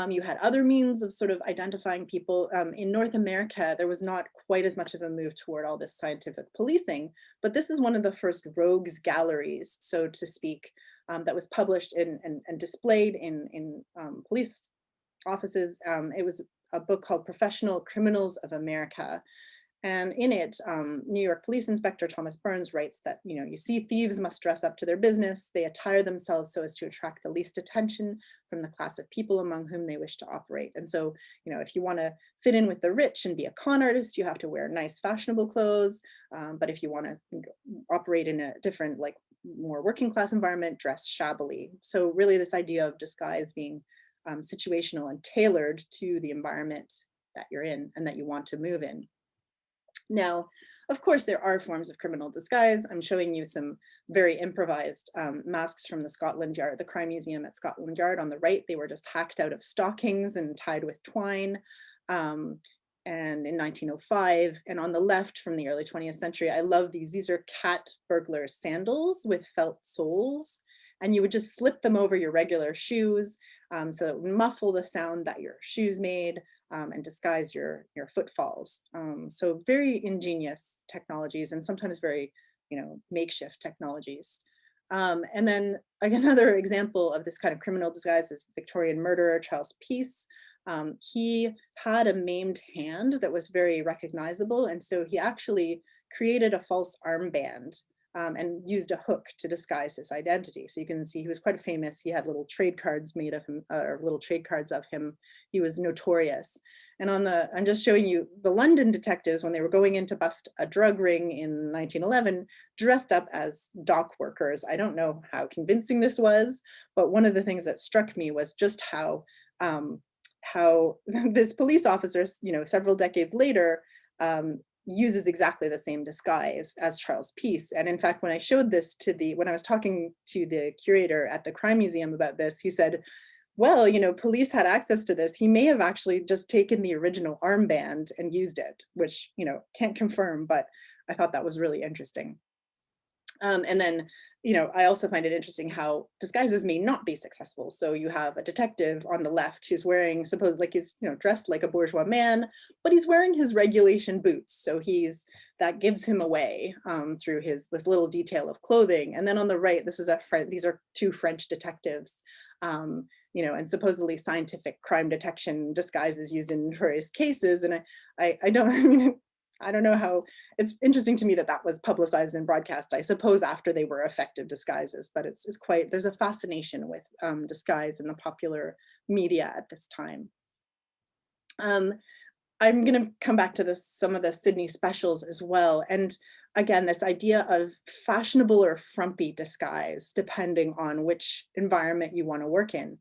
you had other means of sort of identifying people. In North America, there was not quite as much of a move toward all this scientific policing, but this is one of the first rogues galleries, so to speak, that was published and displayed in police offices. It was a book called Professional Criminals of America. And in it, New York Police Inspector Thomas Burns writes that, you see thieves must dress up to their business. They attire themselves so as to attract the least attention from the class of people among whom they wish to operate. And so, if you want to fit in with the rich and be a con artist, you have to wear nice, fashionable clothes. But if you want to operate in a different, like more working class environment, dress shabbily. So really this idea of disguise being situational and tailored to the environment that you're in and that you want to move in. Now, of course, there are forms of criminal disguise. I'm showing you some very improvised masks from the Scotland Yard, the Crime Museum at Scotland Yard. On the right, they were just hacked out of stockings and tied with twine. And in 1905, and on the left from the early 20th century, I love these. These are cat burglar sandals with felt soles. And you would just slip them over your regular shoes so it would muffle the sound that your shoes made. And disguise your footfalls. So very ingenious technologies, and sometimes very, makeshift technologies. And then another example of this kind of criminal disguise is Victorian murderer Charles Peace. He had a maimed hand that was very recognizable, and so he actually created a false armband and used a hook to disguise his identity. So you can see he was quite famous. He had little trade cards made of him, or little trade cards of him. He was notorious. And I'm just showing you the London detectives when they were going in to bust a drug ring in 1911, dressed up as dock workers. I don't know how convincing this was, but one of the things that struck me was just how this police officer, several decades later, uses exactly the same disguise as Charles Peace. And in fact, when I showed this when I was talking to the curator at the Crime Museum about this, he said, well, police had access to this. He may have actually just taken the original armband and used it, which, can't confirm, but I thought that was really interesting. And then, I also find it interesting how disguises may not be successful. So you have a detective on the left who's wearing, he's, dressed like a bourgeois man, but he's wearing his regulation boots. So that gives him away through this little detail of clothing. And then on the right, these are two French detectives, and supposedly scientific crime detection disguises used in various cases. And I don't know how. It's interesting to me that was publicized and broadcast, I suppose, after they were effective disguises, but it's quite, there's a fascination with disguise in the popular media at this time. I'm going to come back to some of the Sydney specials as well. And again, this idea of fashionable or frumpy disguise, depending on which environment you want to work in.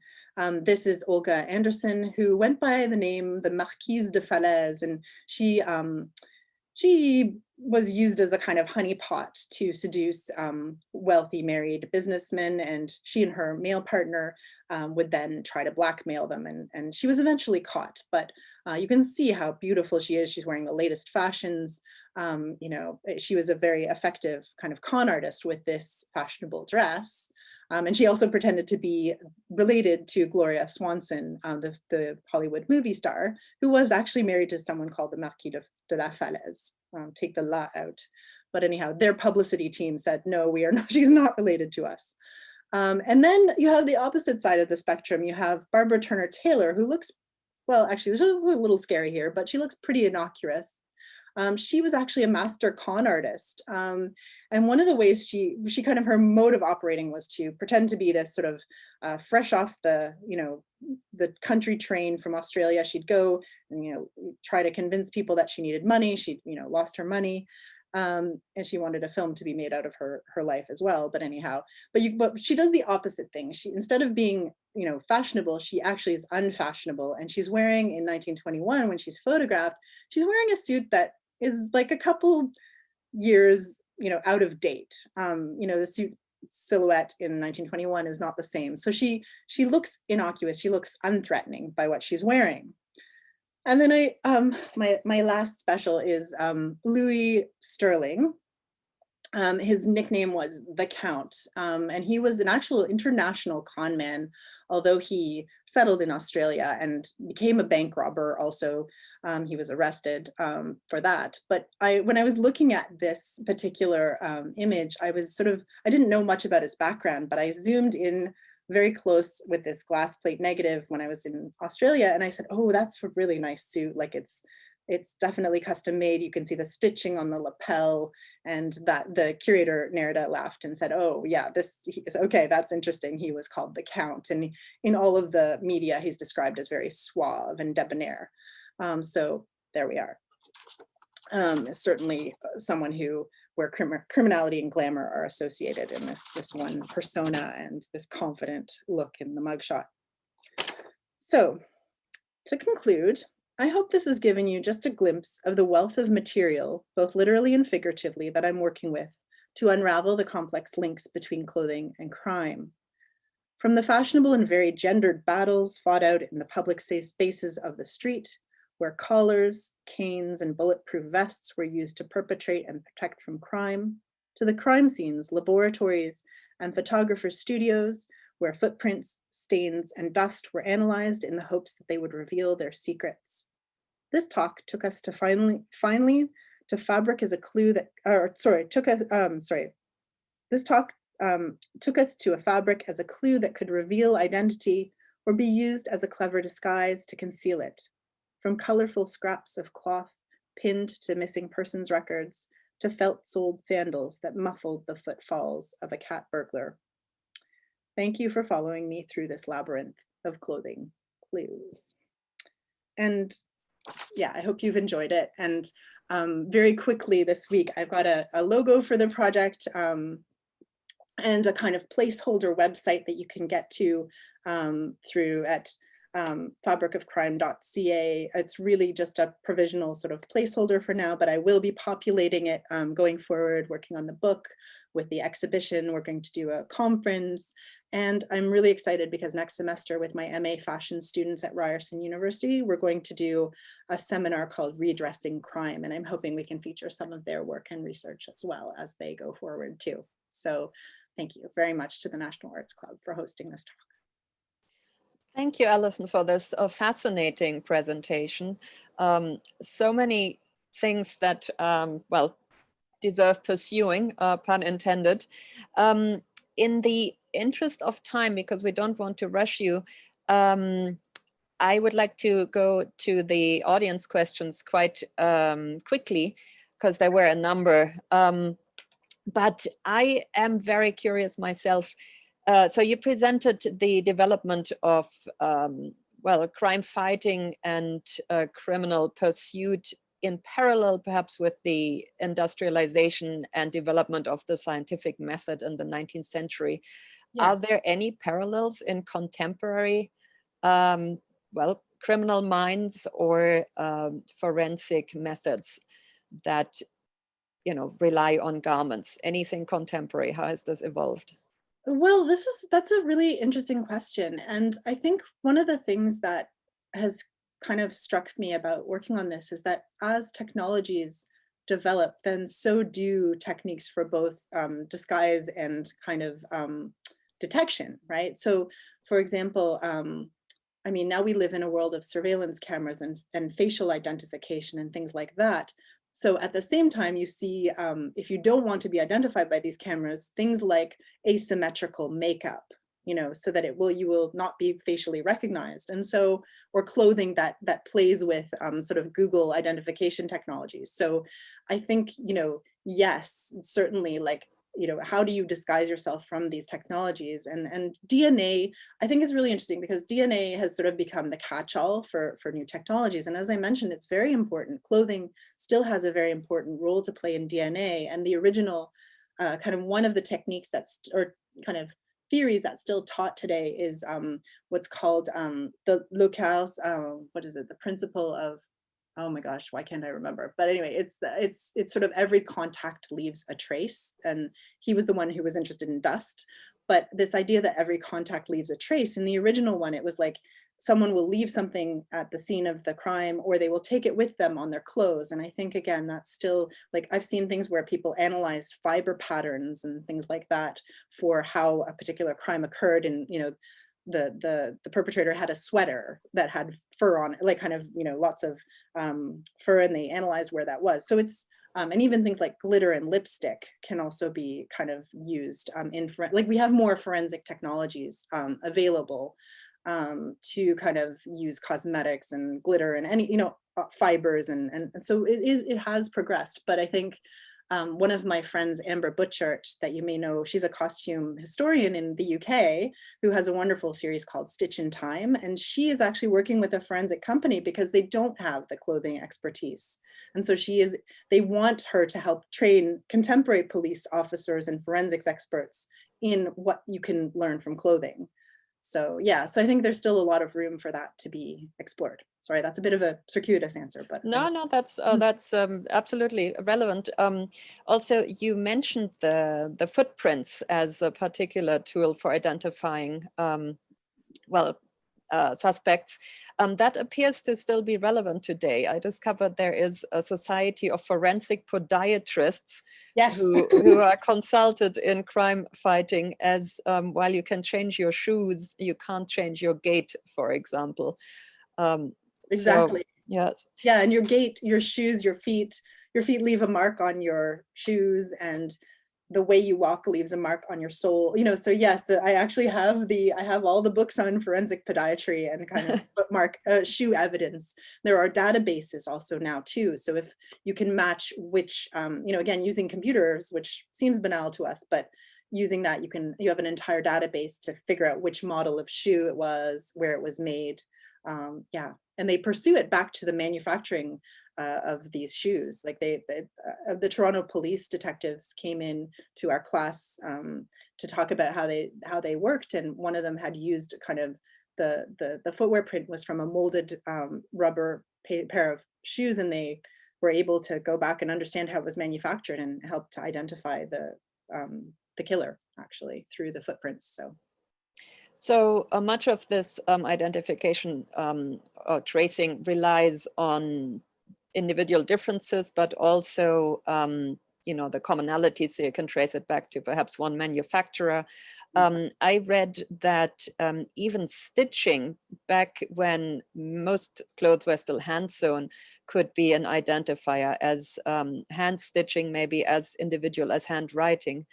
This is Olga Anderson, who went by the name the Marquise de Falaise, and she was used as a kind of honeypot to seduce wealthy married businessmen, and she and her male partner would then try to blackmail them, and she was eventually caught. But you can see how beautiful she is. She's wearing the latest fashions. She was a very effective kind of con artist with this fashionable dress. And she also pretended to be related to Gloria Swanson, the Hollywood movie star, who was actually married to someone called the Marquis de la Falaise. Take the la out. But anyhow, their publicity team said, no, we are not, she's not related to us. And then you have the opposite side of the spectrum. You have Barbara Turner Taylor, who looks, well, actually, she looks a little scary here, but she looks pretty innocuous. She was actually a master con artist. And one of the ways she kind of, her mode of operating was to pretend to be this sort of fresh off the country train from Australia. She'd go and, try to convince people that she needed money. She'd, lost her money. And she wanted a film to be made out of her life as well. But anyhow, but she does the opposite thing. She, instead of being, you know, fashionable, she actually is unfashionable. And she's wearing, in 1921, when she's photographed, she's wearing a suit that is like a couple years, you know, out of date. You know, the suit silhouette in 1921 is not the same. So she looks innocuous. She looks unthreatening by what she's wearing. And then my last special is Louis Sterling. His nickname was the Count, and he was an actual international con man, although he settled in Australia and became a bank robber also. He was arrested for that. But when I was looking at this particular image, I didn't know much about his background, but I zoomed in very close with this glass plate negative when I was in Australia, and I said, oh, that's a really nice suit. Like it's definitely custom made. You can see the stitching on the lapel, and that the curator Nerida laughed and said, oh yeah, okay, that's interesting. He was called the Count, and in all of the media, he's described as very suave and debonair. So there we are. Certainly someone where criminality and glamour are associated in this one persona and this confident look in the mugshot. So to conclude, I hope this has given you just a glimpse of the wealth of material, both literally and figuratively, that I'm working with to unravel the complex links between clothing and crime. From the fashionable and very gendered battles fought out in the public safe spaces of the street, where collars, canes, and bulletproof vests were used to perpetrate and protect from crime, to the crime scenes, laboratories, and photographers' studios, where footprints, stains, and dust were analyzed in the hopes that they would reveal their secrets. This talk took us to finally to fabric as a clue that, this talk took us to a fabric as a clue that could reveal identity or be used as a clever disguise to conceal it. From colorful scraps of cloth pinned to missing persons records, to felt-soled sandals that muffled the footfalls of a cat burglar. Thank you for following me through this labyrinth of clothing clues. And yeah, I hope you've enjoyed it. And very quickly this week, I've got a logo for the project and a kind of placeholder website that you can get to through at fabricofcrime.ca. It's really just a provisional sort of placeholder for now, but I will be populating it going forward, working on the book, with the exhibition. We're going to do a conference, and I'm really excited because next semester with my MA fashion students at Ryerson University, we're going to do a seminar called Redressing Crime, and I'm hoping we can feature some of their work and research as well as they go forward too. So thank you very much to the National Arts Club for hosting this talk. Thank you, Allison, for this fascinating presentation. So many things that, well, deserve pursuing, pun intended. In the interest of time, because we don't want to rush you, I would like to go to the audience questions quite quickly, because there were a number. But I am very curious myself. So you presented the development of, well, crime fighting and criminal pursuit in parallel, perhaps with the industrialization and development of the scientific method in the 19th century. Yes. Are there any parallels in contemporary, well, criminal minds or forensic methods that, you know, rely on garments? Anything contemporary? How has this evolved? Well, that's a really interesting question. And I think one of the things that has kind of struck me about working on this is that as technologies develop, then so do techniques for both disguise and kind of detection, right? So for example, I mean, now we live in a world of surveillance cameras and facial identification and things like that. So at the same time, you see, if you don't want to be identified by these cameras, things like asymmetrical makeup, you know, so that you will not be facially recognized. And so, or clothing that plays with sort of Google identification technologies. So I think, you know, yes, certainly, like, how do you disguise yourself from these technologies? And DNA, I think, is really interesting because DNA has sort of become the catch-all for new technologies. And as I mentioned, it's very important. Clothing still has a very important role to play in DNA. And the original kind of one of the techniques or kind of theories that's still taught today is what's called the locales, what is it? The principle of, oh my gosh, why can't I remember? But anyway, it's sort of every contact leaves a trace. And he was the one who was interested in dust. But this idea that every contact leaves a trace, in the original one, it was like someone will leave something at the scene of the crime, or they will take it with them on their clothes. And I think, again, that's still, like, I've seen things where people analyze fiber patterns and things like that for how a particular crime occurred. And, the perpetrator had a sweater that had fur on it, like kind of, lots of fur, and they analyzed where that was. So it's, and even things like glitter and lipstick can also be kind of used like we have more forensic technologies available to kind of use cosmetics and glitter and any, fibers. And so it has progressed. But I think one of my friends, Amber Butchart, that you may know, she's a costume historian in the UK who has a wonderful series called Stitch in Time. And she is actually working with a forensic company because they don't have the clothing expertise. And so they want her to help train contemporary police officers and forensics experts in what you can learn from clothing. So yeah, so I think there's still a lot of room for that to be explored. Sorry, that's a bit of a circuitous answer, but no, that's absolutely relevant. Also, you mentioned the footprints as a particular tool for identifying suspects. That appears to still be relevant today. I discovered there is a society of forensic podiatrists yes, who are consulted in crime fighting, as while you can change your shoes, you can't change your gait, for example. exactly. So, yes. Yeah, and your gait, your shoes, your feet leave a mark on your shoes, and the way you walk leaves a mark on your sole. So yes, I actually have all the books on forensic podiatry and kind of footmark shoe evidence. There are databases also now too. So if you can match which, again, using computers, which seems banal to us, but using that, you have an entire database to figure out which model of shoe it was, where it was made. Yeah, and they pursue it back to the manufacturing of these shoes. Like the Toronto police detectives came in to our class to talk about how they worked, and one of them had used kind of the footwear print was from a molded rubber pair of shoes, and they were able to go back and understand how it was manufactured and help to identify the killer actually through the footprints. So much of this identification or tracing relies on individual differences, but also, the commonalities, so you can trace it back to perhaps one manufacturer. I read that even stitching, back when most clothes were still hand sewn, could be an identifier, as hand stitching maybe as individual as handwriting.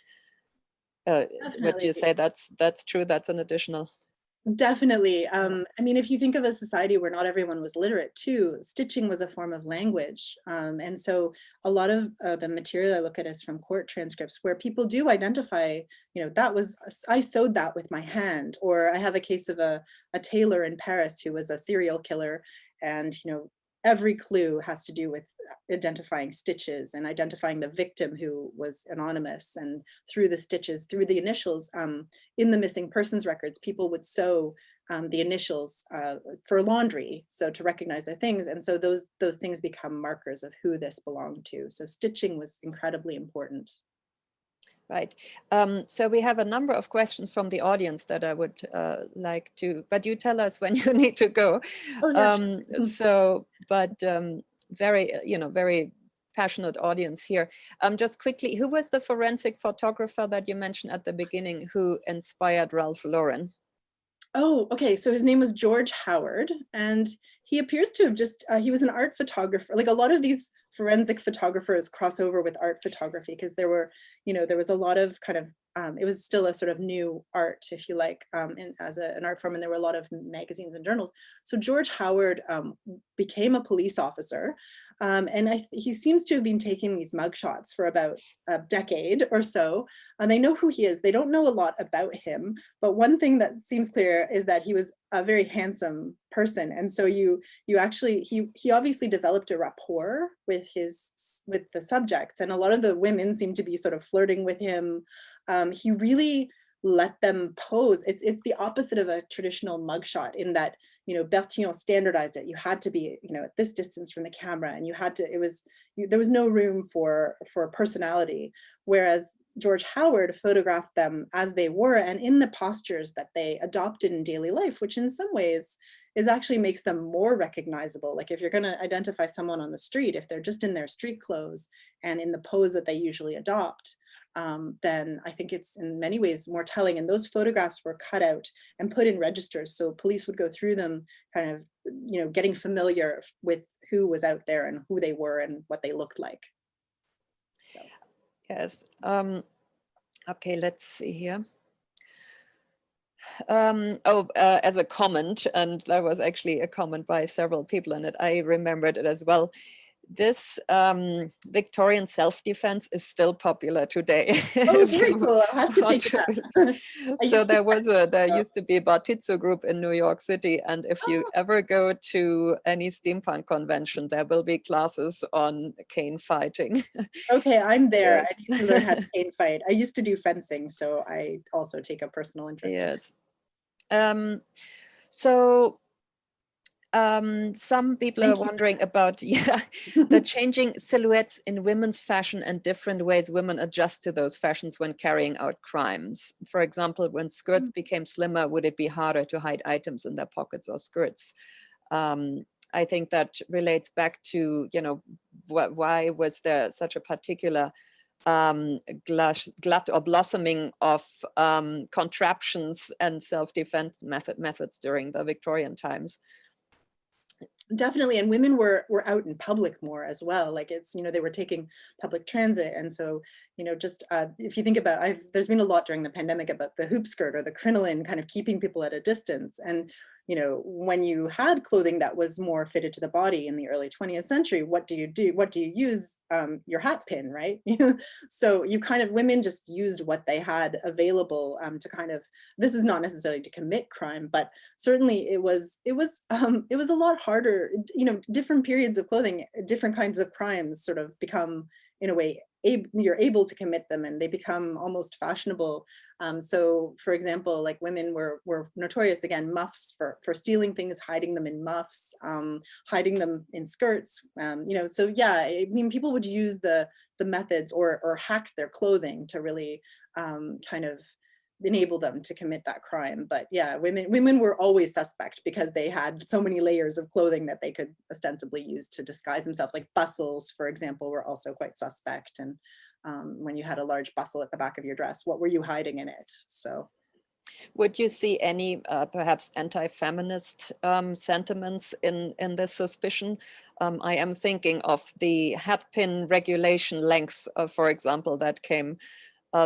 Would you say that's true? That's an additional. Definitely. I mean, if you think of a society where not everyone was literate too, stitching was a form of language. And so a lot of the material I look at is from court transcripts where people do identify, I sewed that with my hand. Or I have a case of a tailor in Paris who was a serial killer, and, every clue has to do with identifying stitches and identifying the victim who was anonymous. And through the stitches, through the initials, in the missing persons records, people would sew the initials for laundry, so to recognize their things. And so those things become markers of who this belonged to. So stitching was incredibly important. Right. So we have a number of questions from the audience that I would like to, but you tell us when you need to go. Oh, yeah, sure. Very passionate audience here. Just quickly, who was the forensic photographer that you mentioned at the beginning who inspired Ralph Lauren? Oh, okay. So his name was George Howard, and He appears to have just, he was an art photographer. Like a lot of these forensic photographers cross over with art photography because there were, there was a lot of kind of, it was still a sort of new art, if you like, as an art form, and there were a lot of magazines and journals. So George Howard became a police officer, and he seems to have been taking these mugshots for about a decade or so. And they know who he is. They don't know a lot about him, but one thing that seems clear is that he was a very handsome person, and so you actually he obviously developed a rapport with the subjects, and a lot of the women seem to be sort of flirting with him. He really let them pose. It's the opposite of a traditional mugshot in that, Bertillon standardized it. You had to be, at this distance from the camera, and there was no room for personality. Whereas George Howard photographed them as they were and in the postures that they adopted in daily life, which in some ways actually makes them more recognizable. Like if you're going to identify someone on the street, if they're just in their street clothes and in the pose that they usually adopt, then I think it's in many ways more telling. And those photographs were cut out and put in registers. So police would go through them, kind of, getting familiar with who was out there and who they were and what they looked like. So. Yes. Okay, let's see here. As a comment, and there was actually a comment by several people in it, I remembered it as well. This Victorian self-defense is still popular today. Oh, very cool. I'll have to take that. So there used to be a Bartizzo group in New York City, and if you ever go to any steampunk convention, there will be classes on cane fighting. Okay, I'm there. Yes. I need to learn how to cane fight. I used to do fencing, so I also take a personal interest. Yes. So some people are wondering about the changing silhouettes in women's fashion and different ways women adjust to those fashions when carrying out crimes. For example, when skirts became slimmer, would it be harder to hide items in their pockets or skirts? I think that relates back to, why was there such a particular glut or blossoming of contraptions and self-defense methods during the Victorian times? Definitely, and women were out in public more as well. Like it's, they were taking public transit, and so, just if you think about, there's been a lot during the pandemic about the hoop skirt or the crinoline kind of keeping people at a distance. And when you had clothing that was more fitted to the body in the early 20th century, what do you do? What do you use? Your hat pin, right? So women just used what they had available to kind of, this is not necessarily to commit crime, but certainly it was a lot harder. Different periods of clothing, different kinds of crimes sort of become, in a way, you're able to commit them, and they become almost fashionable. So for example, like women were notorious, again, muffs for stealing things, hiding them in muffs, hiding them in skirts. So yeah, I mean, people would use the methods or hack their clothing to really kind of enable them to commit that crime. But yeah, women were always suspect because they had so many layers of clothing that they could ostensibly use to disguise themselves. Like bustles, for example, were also quite suspect. And when you had a large bustle at the back of your dress, what were you hiding in it? So would you see any perhaps anti-feminist sentiments in this suspicion? I am thinking of the hat pin regulation length, for example, that came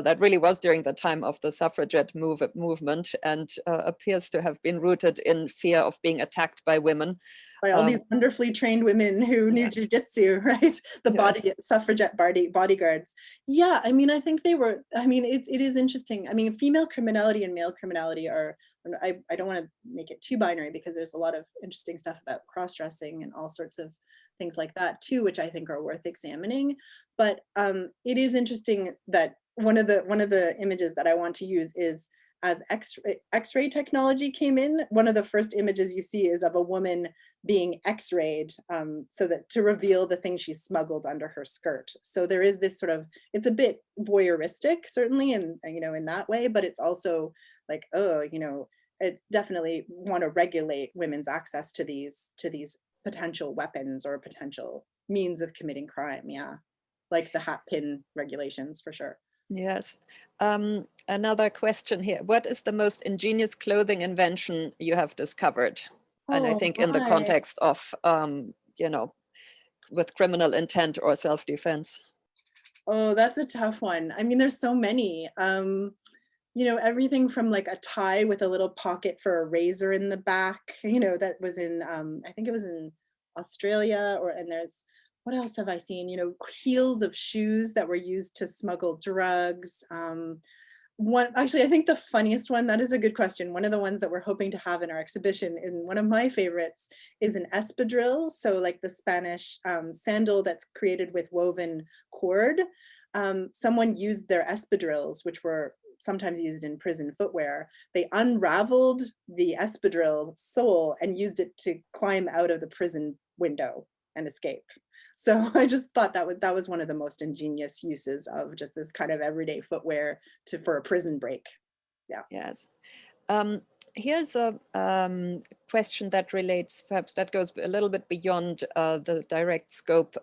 that really was during the time of the suffragette movement, and appears to have been rooted in fear of being attacked by women. By all these wonderfully trained women who knew jujitsu, right? The suffragette bodyguards. Yeah, I mean, I think they were, it is interesting. I mean, female criminality and male criminality are, I don't want to make it too binary, because there's a lot of interesting stuff about cross-dressing and all sorts of things like that too, which I think are worth examining. But it is interesting that one of the images that I want to use is, as X-ray technology came in, one of the first images you see is of a woman being X-rayed, so that to reveal the thing she smuggled under her skirt. So there is this sort of, it's a bit voyeuristic, certainly, and in that way, but it's also like, it's definitely want to regulate women's access to these potential weapons or potential means of committing crime. Yeah, like the hat pin regulations, for sure. Yes. Another question here. What is the most ingenious clothing invention you have discovered? And I Oh think in the my. context of, with criminal intent or self-defense. Oh, that's a tough one. I mean, there's so many. Everything from like a tie with a little pocket for a razor in the back, that was in I think it was in Australia, and there's what else have I seen? Heels of shoes that were used to smuggle drugs. One actually, I think the funniest one, that is a good question. One of the ones that we're hoping to have in our exhibition, and one of my favorites, is an espadrille. So like the Spanish sandal that's created with woven cord. Someone used their espadrilles, which were sometimes used in prison footwear. They unraveled the espadrille sole and used it to climb out of the prison window and escape. So I just thought that was one of the most ingenious uses of just this kind of everyday footwear for a prison break. Yeah. Yes. Um, Here's a question that relates, perhaps that goes a little bit beyond the direct scope.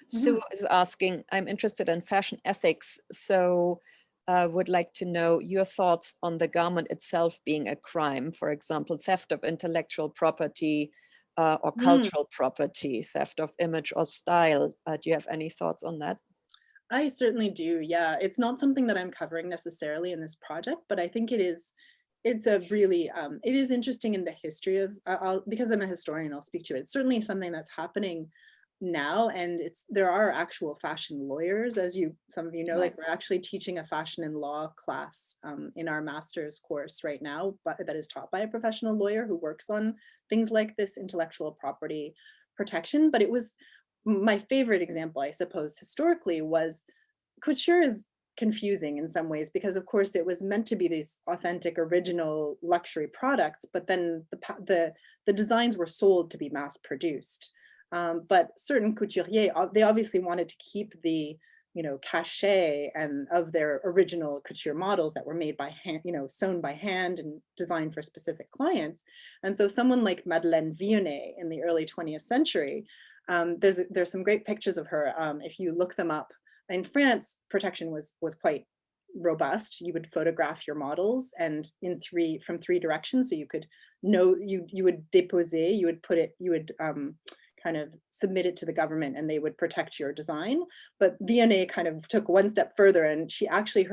Sue is asking, I'm interested in fashion ethics, so would like to know your thoughts on the garment itself being a crime, for example, theft of intellectual property or Mm. cultural property, theft of image or style. Do you have any thoughts on that? I certainly do. Yeah, it's not something that I'm covering necessarily in this project, but I think it is. It's a really, it is interesting in the history of, because I'm a historian, I'll speak to it. It's certainly something that's happening now, and there are actual fashion lawyers, as some of you know, Right. like we're actually teaching a fashion and law class in our master's course right now, but that is taught by a professional lawyer who works on things like this intellectual property protection. But it was my favorite example, I suppose, historically, was couture is confusing in some ways because of course it was meant to be these authentic original luxury products, but then the designs were sold to be mass produced. But certain couturiers, they obviously wanted to keep the cachet and of their original couture models that were made by hand, sewn by hand and designed for specific clients. And so someone like Madeleine Vionnet in the early 20th century, there's some great pictures of her. If you look them up, in France, protection was quite robust. You would photograph your models and from three directions. So you could know, you would déposer, you would put it, you would kind of submit it to the government and they would protect your design. But Vionnet kind of took one step further, and she actually,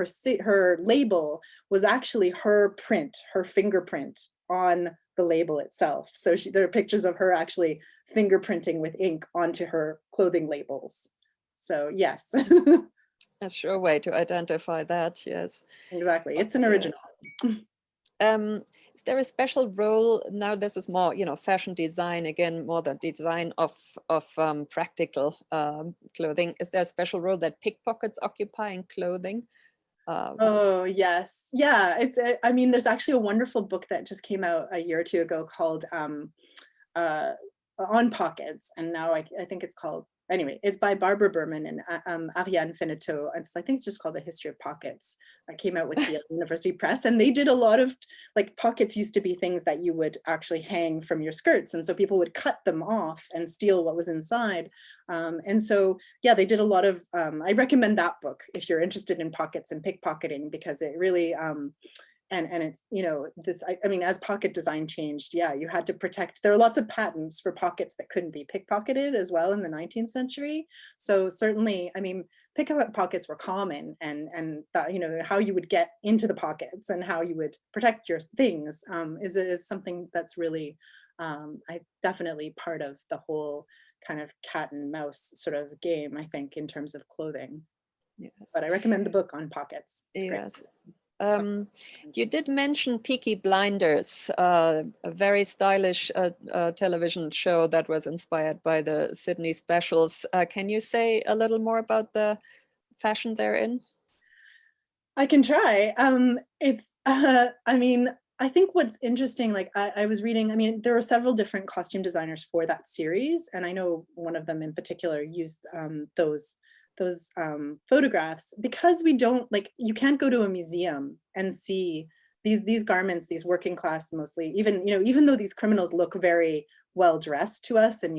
her label was actually her print, her fingerprint on the label itself. So there are pictures of her actually fingerprinting with ink onto her clothing labels. So yes. A sure way to identify that, yes. Exactly. It's an Yes. original. Is there a special role now? This is more, fashion design again, more the design of practical clothing. Is there a special role that pickpockets occupy in clothing? Oh, yes. Yeah. I mean, there's actually a wonderful book that just came out a year or two ago called uh, On Pockets. And now I think it's called, anyway, it's by Barbara Berman and Ariane Finetto. I think it's just called The History of Pockets. I came out with the University Press, and they did a lot of, like, pockets used to be things that you would actually hang from your skirts. And so people would cut them off and steal what was inside. And so, yeah, they did a lot of, I recommend that book if you're interested in pockets and pickpocketing, because it really, and it's, this, I mean, as pocket design changed, yeah, you had to protect, there are lots of patents for pockets that couldn't be pickpocketed as well in the 19th century. So certainly, I mean, pickpockets were common, and that, how you would get into the pockets and how you would protect your things is something that's really, definitely part of the whole kind of cat and mouse sort of game, I think, in terms of clothing. Yes. But I recommend the book On Pockets. It's Yes. great. You did mention Peaky Blinders, a very stylish television show that was inspired by the Sydney specials. Can you say a little more about the fashion therein? I can try. I mean, I think what's interesting, like I was reading, I mean, there were several different costume designers for that series, and I know one of them in particular used those photographs, because we don't, like, you can't go to a museum and see these garments, these working class, mostly, even though these criminals look very well dressed to us, and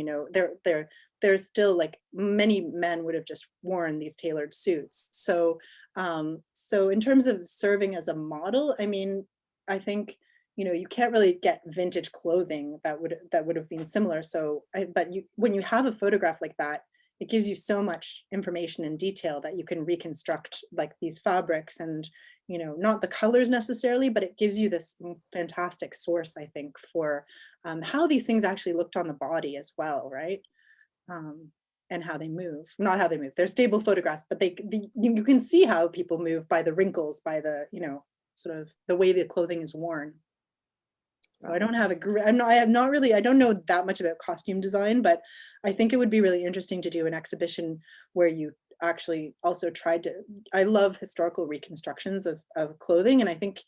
they're still, like, many men would have just worn these tailored suits. So in terms of serving as a model, I mean, I think you can't really get vintage clothing that would have been similar. So, when you have a photograph like that, it gives you so much information and detail that you can reconstruct like these fabrics and, not the colors necessarily, but it gives you this fantastic source, I think, for how these things actually looked on the body as well, right? Um, and how they move, not how they move. They're stable photographs, but you can see how people move by the wrinkles, by the, sort of the way the clothing is worn. So I don't have I have not really, I don't know that much about costume design, but I think it would be really interesting to do an exhibition where you actually also tried to, I love historical reconstructions of clothing. And I think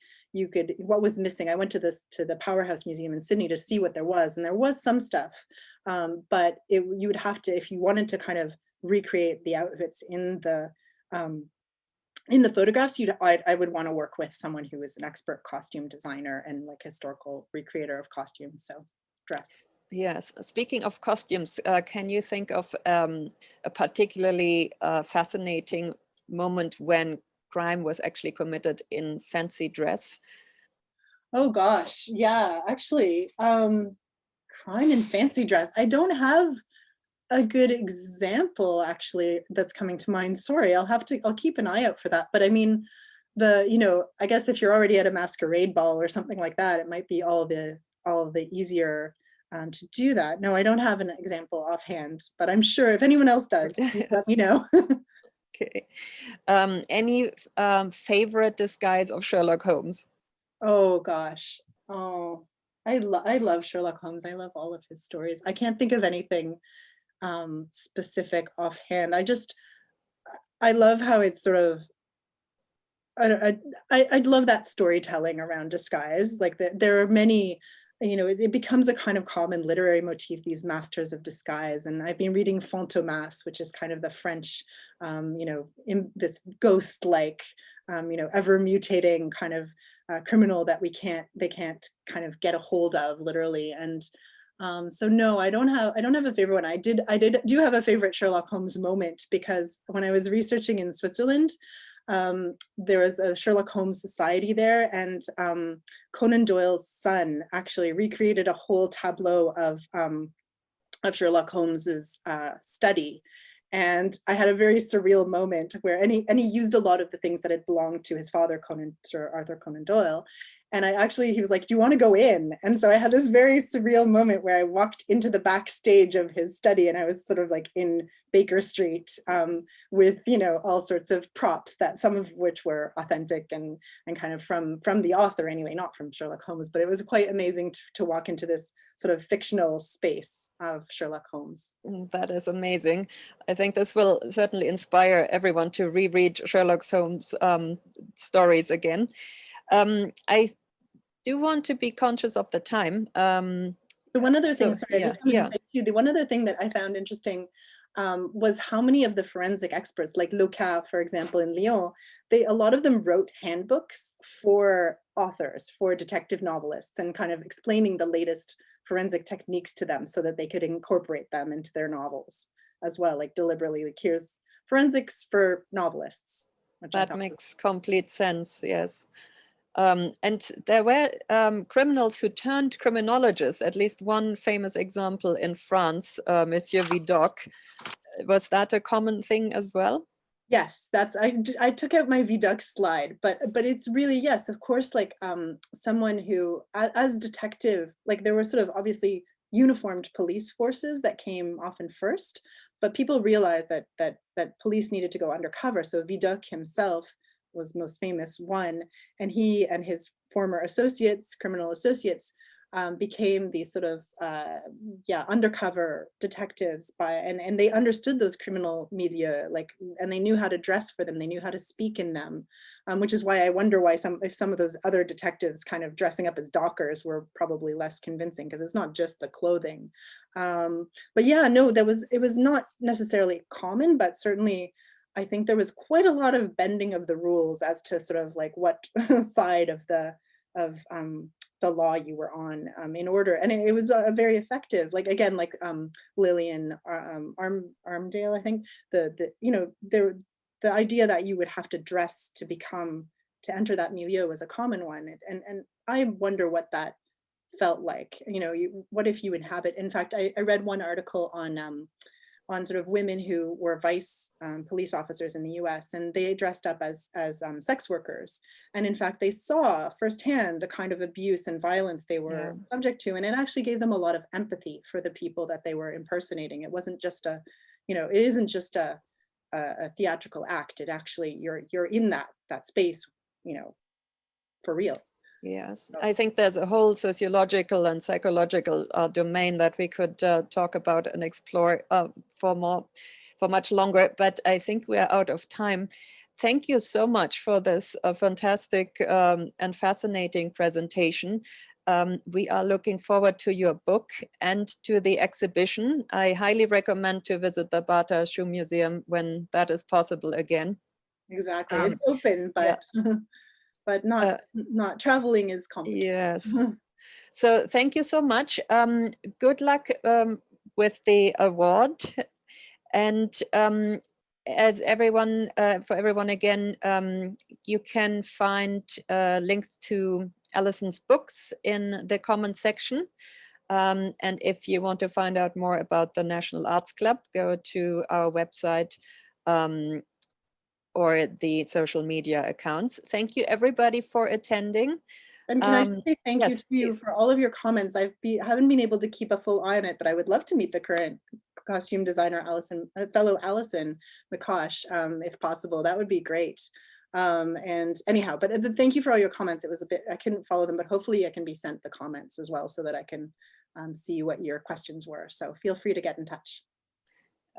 what was missing, I went to the Powerhouse Museum in Sydney to see what there was, and there was some stuff. But you would have to, if you wanted to kind of recreate the outfits in the photographs, I would want to work with someone who is an expert costume designer and like historical recreator of costumes, so dress. Yes. Speaking of costumes, can you think of a particularly fascinating moment when crime was actually committed in fancy dress? Oh gosh, yeah, actually, crime in fancy dress. I don't have a good example actually that's coming to mind. Sorry, I'll keep an eye out for that. But I mean, I guess if you're already at a masquerade ball or something like that, it might be all the easier to do that. No, I don't have an example offhand, but I'm sure if anyone else does, please let me know. Okay. Any favorite disguise of Sherlock Holmes? Oh gosh. Oh, I love Sherlock Holmes. I love all of his stories. I can't think of anything specific offhand. I love how it's sort of, I love that storytelling around disguise. Like there are many, it becomes a kind of common literary motif, these masters of disguise. And I've been reading Fantomas, which is kind of the French, in this ghost-like, ever mutating kind of criminal that they can't kind of get a hold of literally. And so no, I don't have a favorite one. I do have a favorite Sherlock Holmes moment, because when I was researching in Switzerland, there was a Sherlock Holmes society there, and Conan Doyle's son actually recreated a whole tableau of Sherlock Holmes's study. And I had a very surreal moment where, and he used a lot of the things that had belonged to his father, Sir Arthur Conan Doyle. And he was like, "Do you want to go in?" And so I had this very surreal moment where I walked into the backstage of his study, and I was sort of like in Baker Street with, all sorts of props, that some of which were authentic and kind of from the author anyway, not from Sherlock Holmes. But it was quite amazing to walk into this sort of fictional space of Sherlock Holmes. That is amazing. I think this will certainly inspire everyone to reread Sherlock Holmes stories again. I do want to be conscious of the time. The one other thing, sorry, I yeah, just wanted yeah. to say too, the one other thing that I found interesting was how many of the forensic experts, like Locard, for example, in Lyon, a lot of them wrote handbooks for authors, for detective novelists, and kind of explaining the latest forensic techniques to them so that they could incorporate them into their novels as well, like deliberately, like here's forensics for novelists. That makes complete sense, yes. And there were criminals who turned criminologists, at least one famous example in France, Monsieur Vidocq. Was that a common thing as well? Yes, I took out my Vidocq slide, but it's really, yes, of course, like someone who, as detective, like there were sort of obviously uniformed police forces that came often first, but people realized that police needed to go undercover. So Vidocq himself was most famous one, and he and his former associates, criminal associates, became these sort of undercover detectives and they understood those criminal media, like, and they knew how to dress for them, they knew how to speak in them, which is why I wonder why if some of those other detectives kind of dressing up as dockers were probably less convincing, because it's not just the clothing. But yeah, no, it was not necessarily common, but certainly I think there was quite a lot of bending of the rules as to sort of like what side of the law you were on, in order, and it was very effective. Like again, like Lillian Armadale, I think the idea that you would have to dress to become to enter that milieu was a common one. And I wonder what that felt like. You know, what if you inhabit, in fact, I read one article on sort of women who were vice police officers in the US, and they dressed up as sex workers. And in fact, they saw firsthand the kind of abuse and violence they were subject to. And it actually gave them a lot of empathy for the people that they were impersonating. It wasn't just a, you know, it isn't just a theatrical act. It actually, you're in that space, you know, for real. Yes, I think there's a whole sociological and psychological domain that we could talk about and explore for much longer, but I think we are out of time. Thank you so much for this fantastic and fascinating presentation. We are looking forward to your book and to the exhibition. I highly recommend to visit the Bata Shoe Museum when that is possible again. Exactly, it's open, but yeah. But not traveling is complicated. Yes. So thank you so much. Good luck with the award. And as everyone, for everyone again, you can find links to Allison's books in the comment section. And if you want to find out more about the National Arts Club, go to our website or the social media accounts. Thank you everybody for attending. And can I say thank you to you for all of your comments. Haven't been able to keep a full eye on it, but I would love to meet the current costume designer, fellow Allison McCosh, if possible. That would be great. And anyhow, but thank you for all your comments. It was a bit, I couldn't follow them, but hopefully I can be sent the comments as well so that I can see what your questions were. So feel free to get in touch.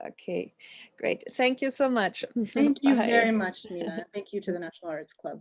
Okay, great. Thank you so much. Thank you very much, Nina. Thank you to the National Arts Club.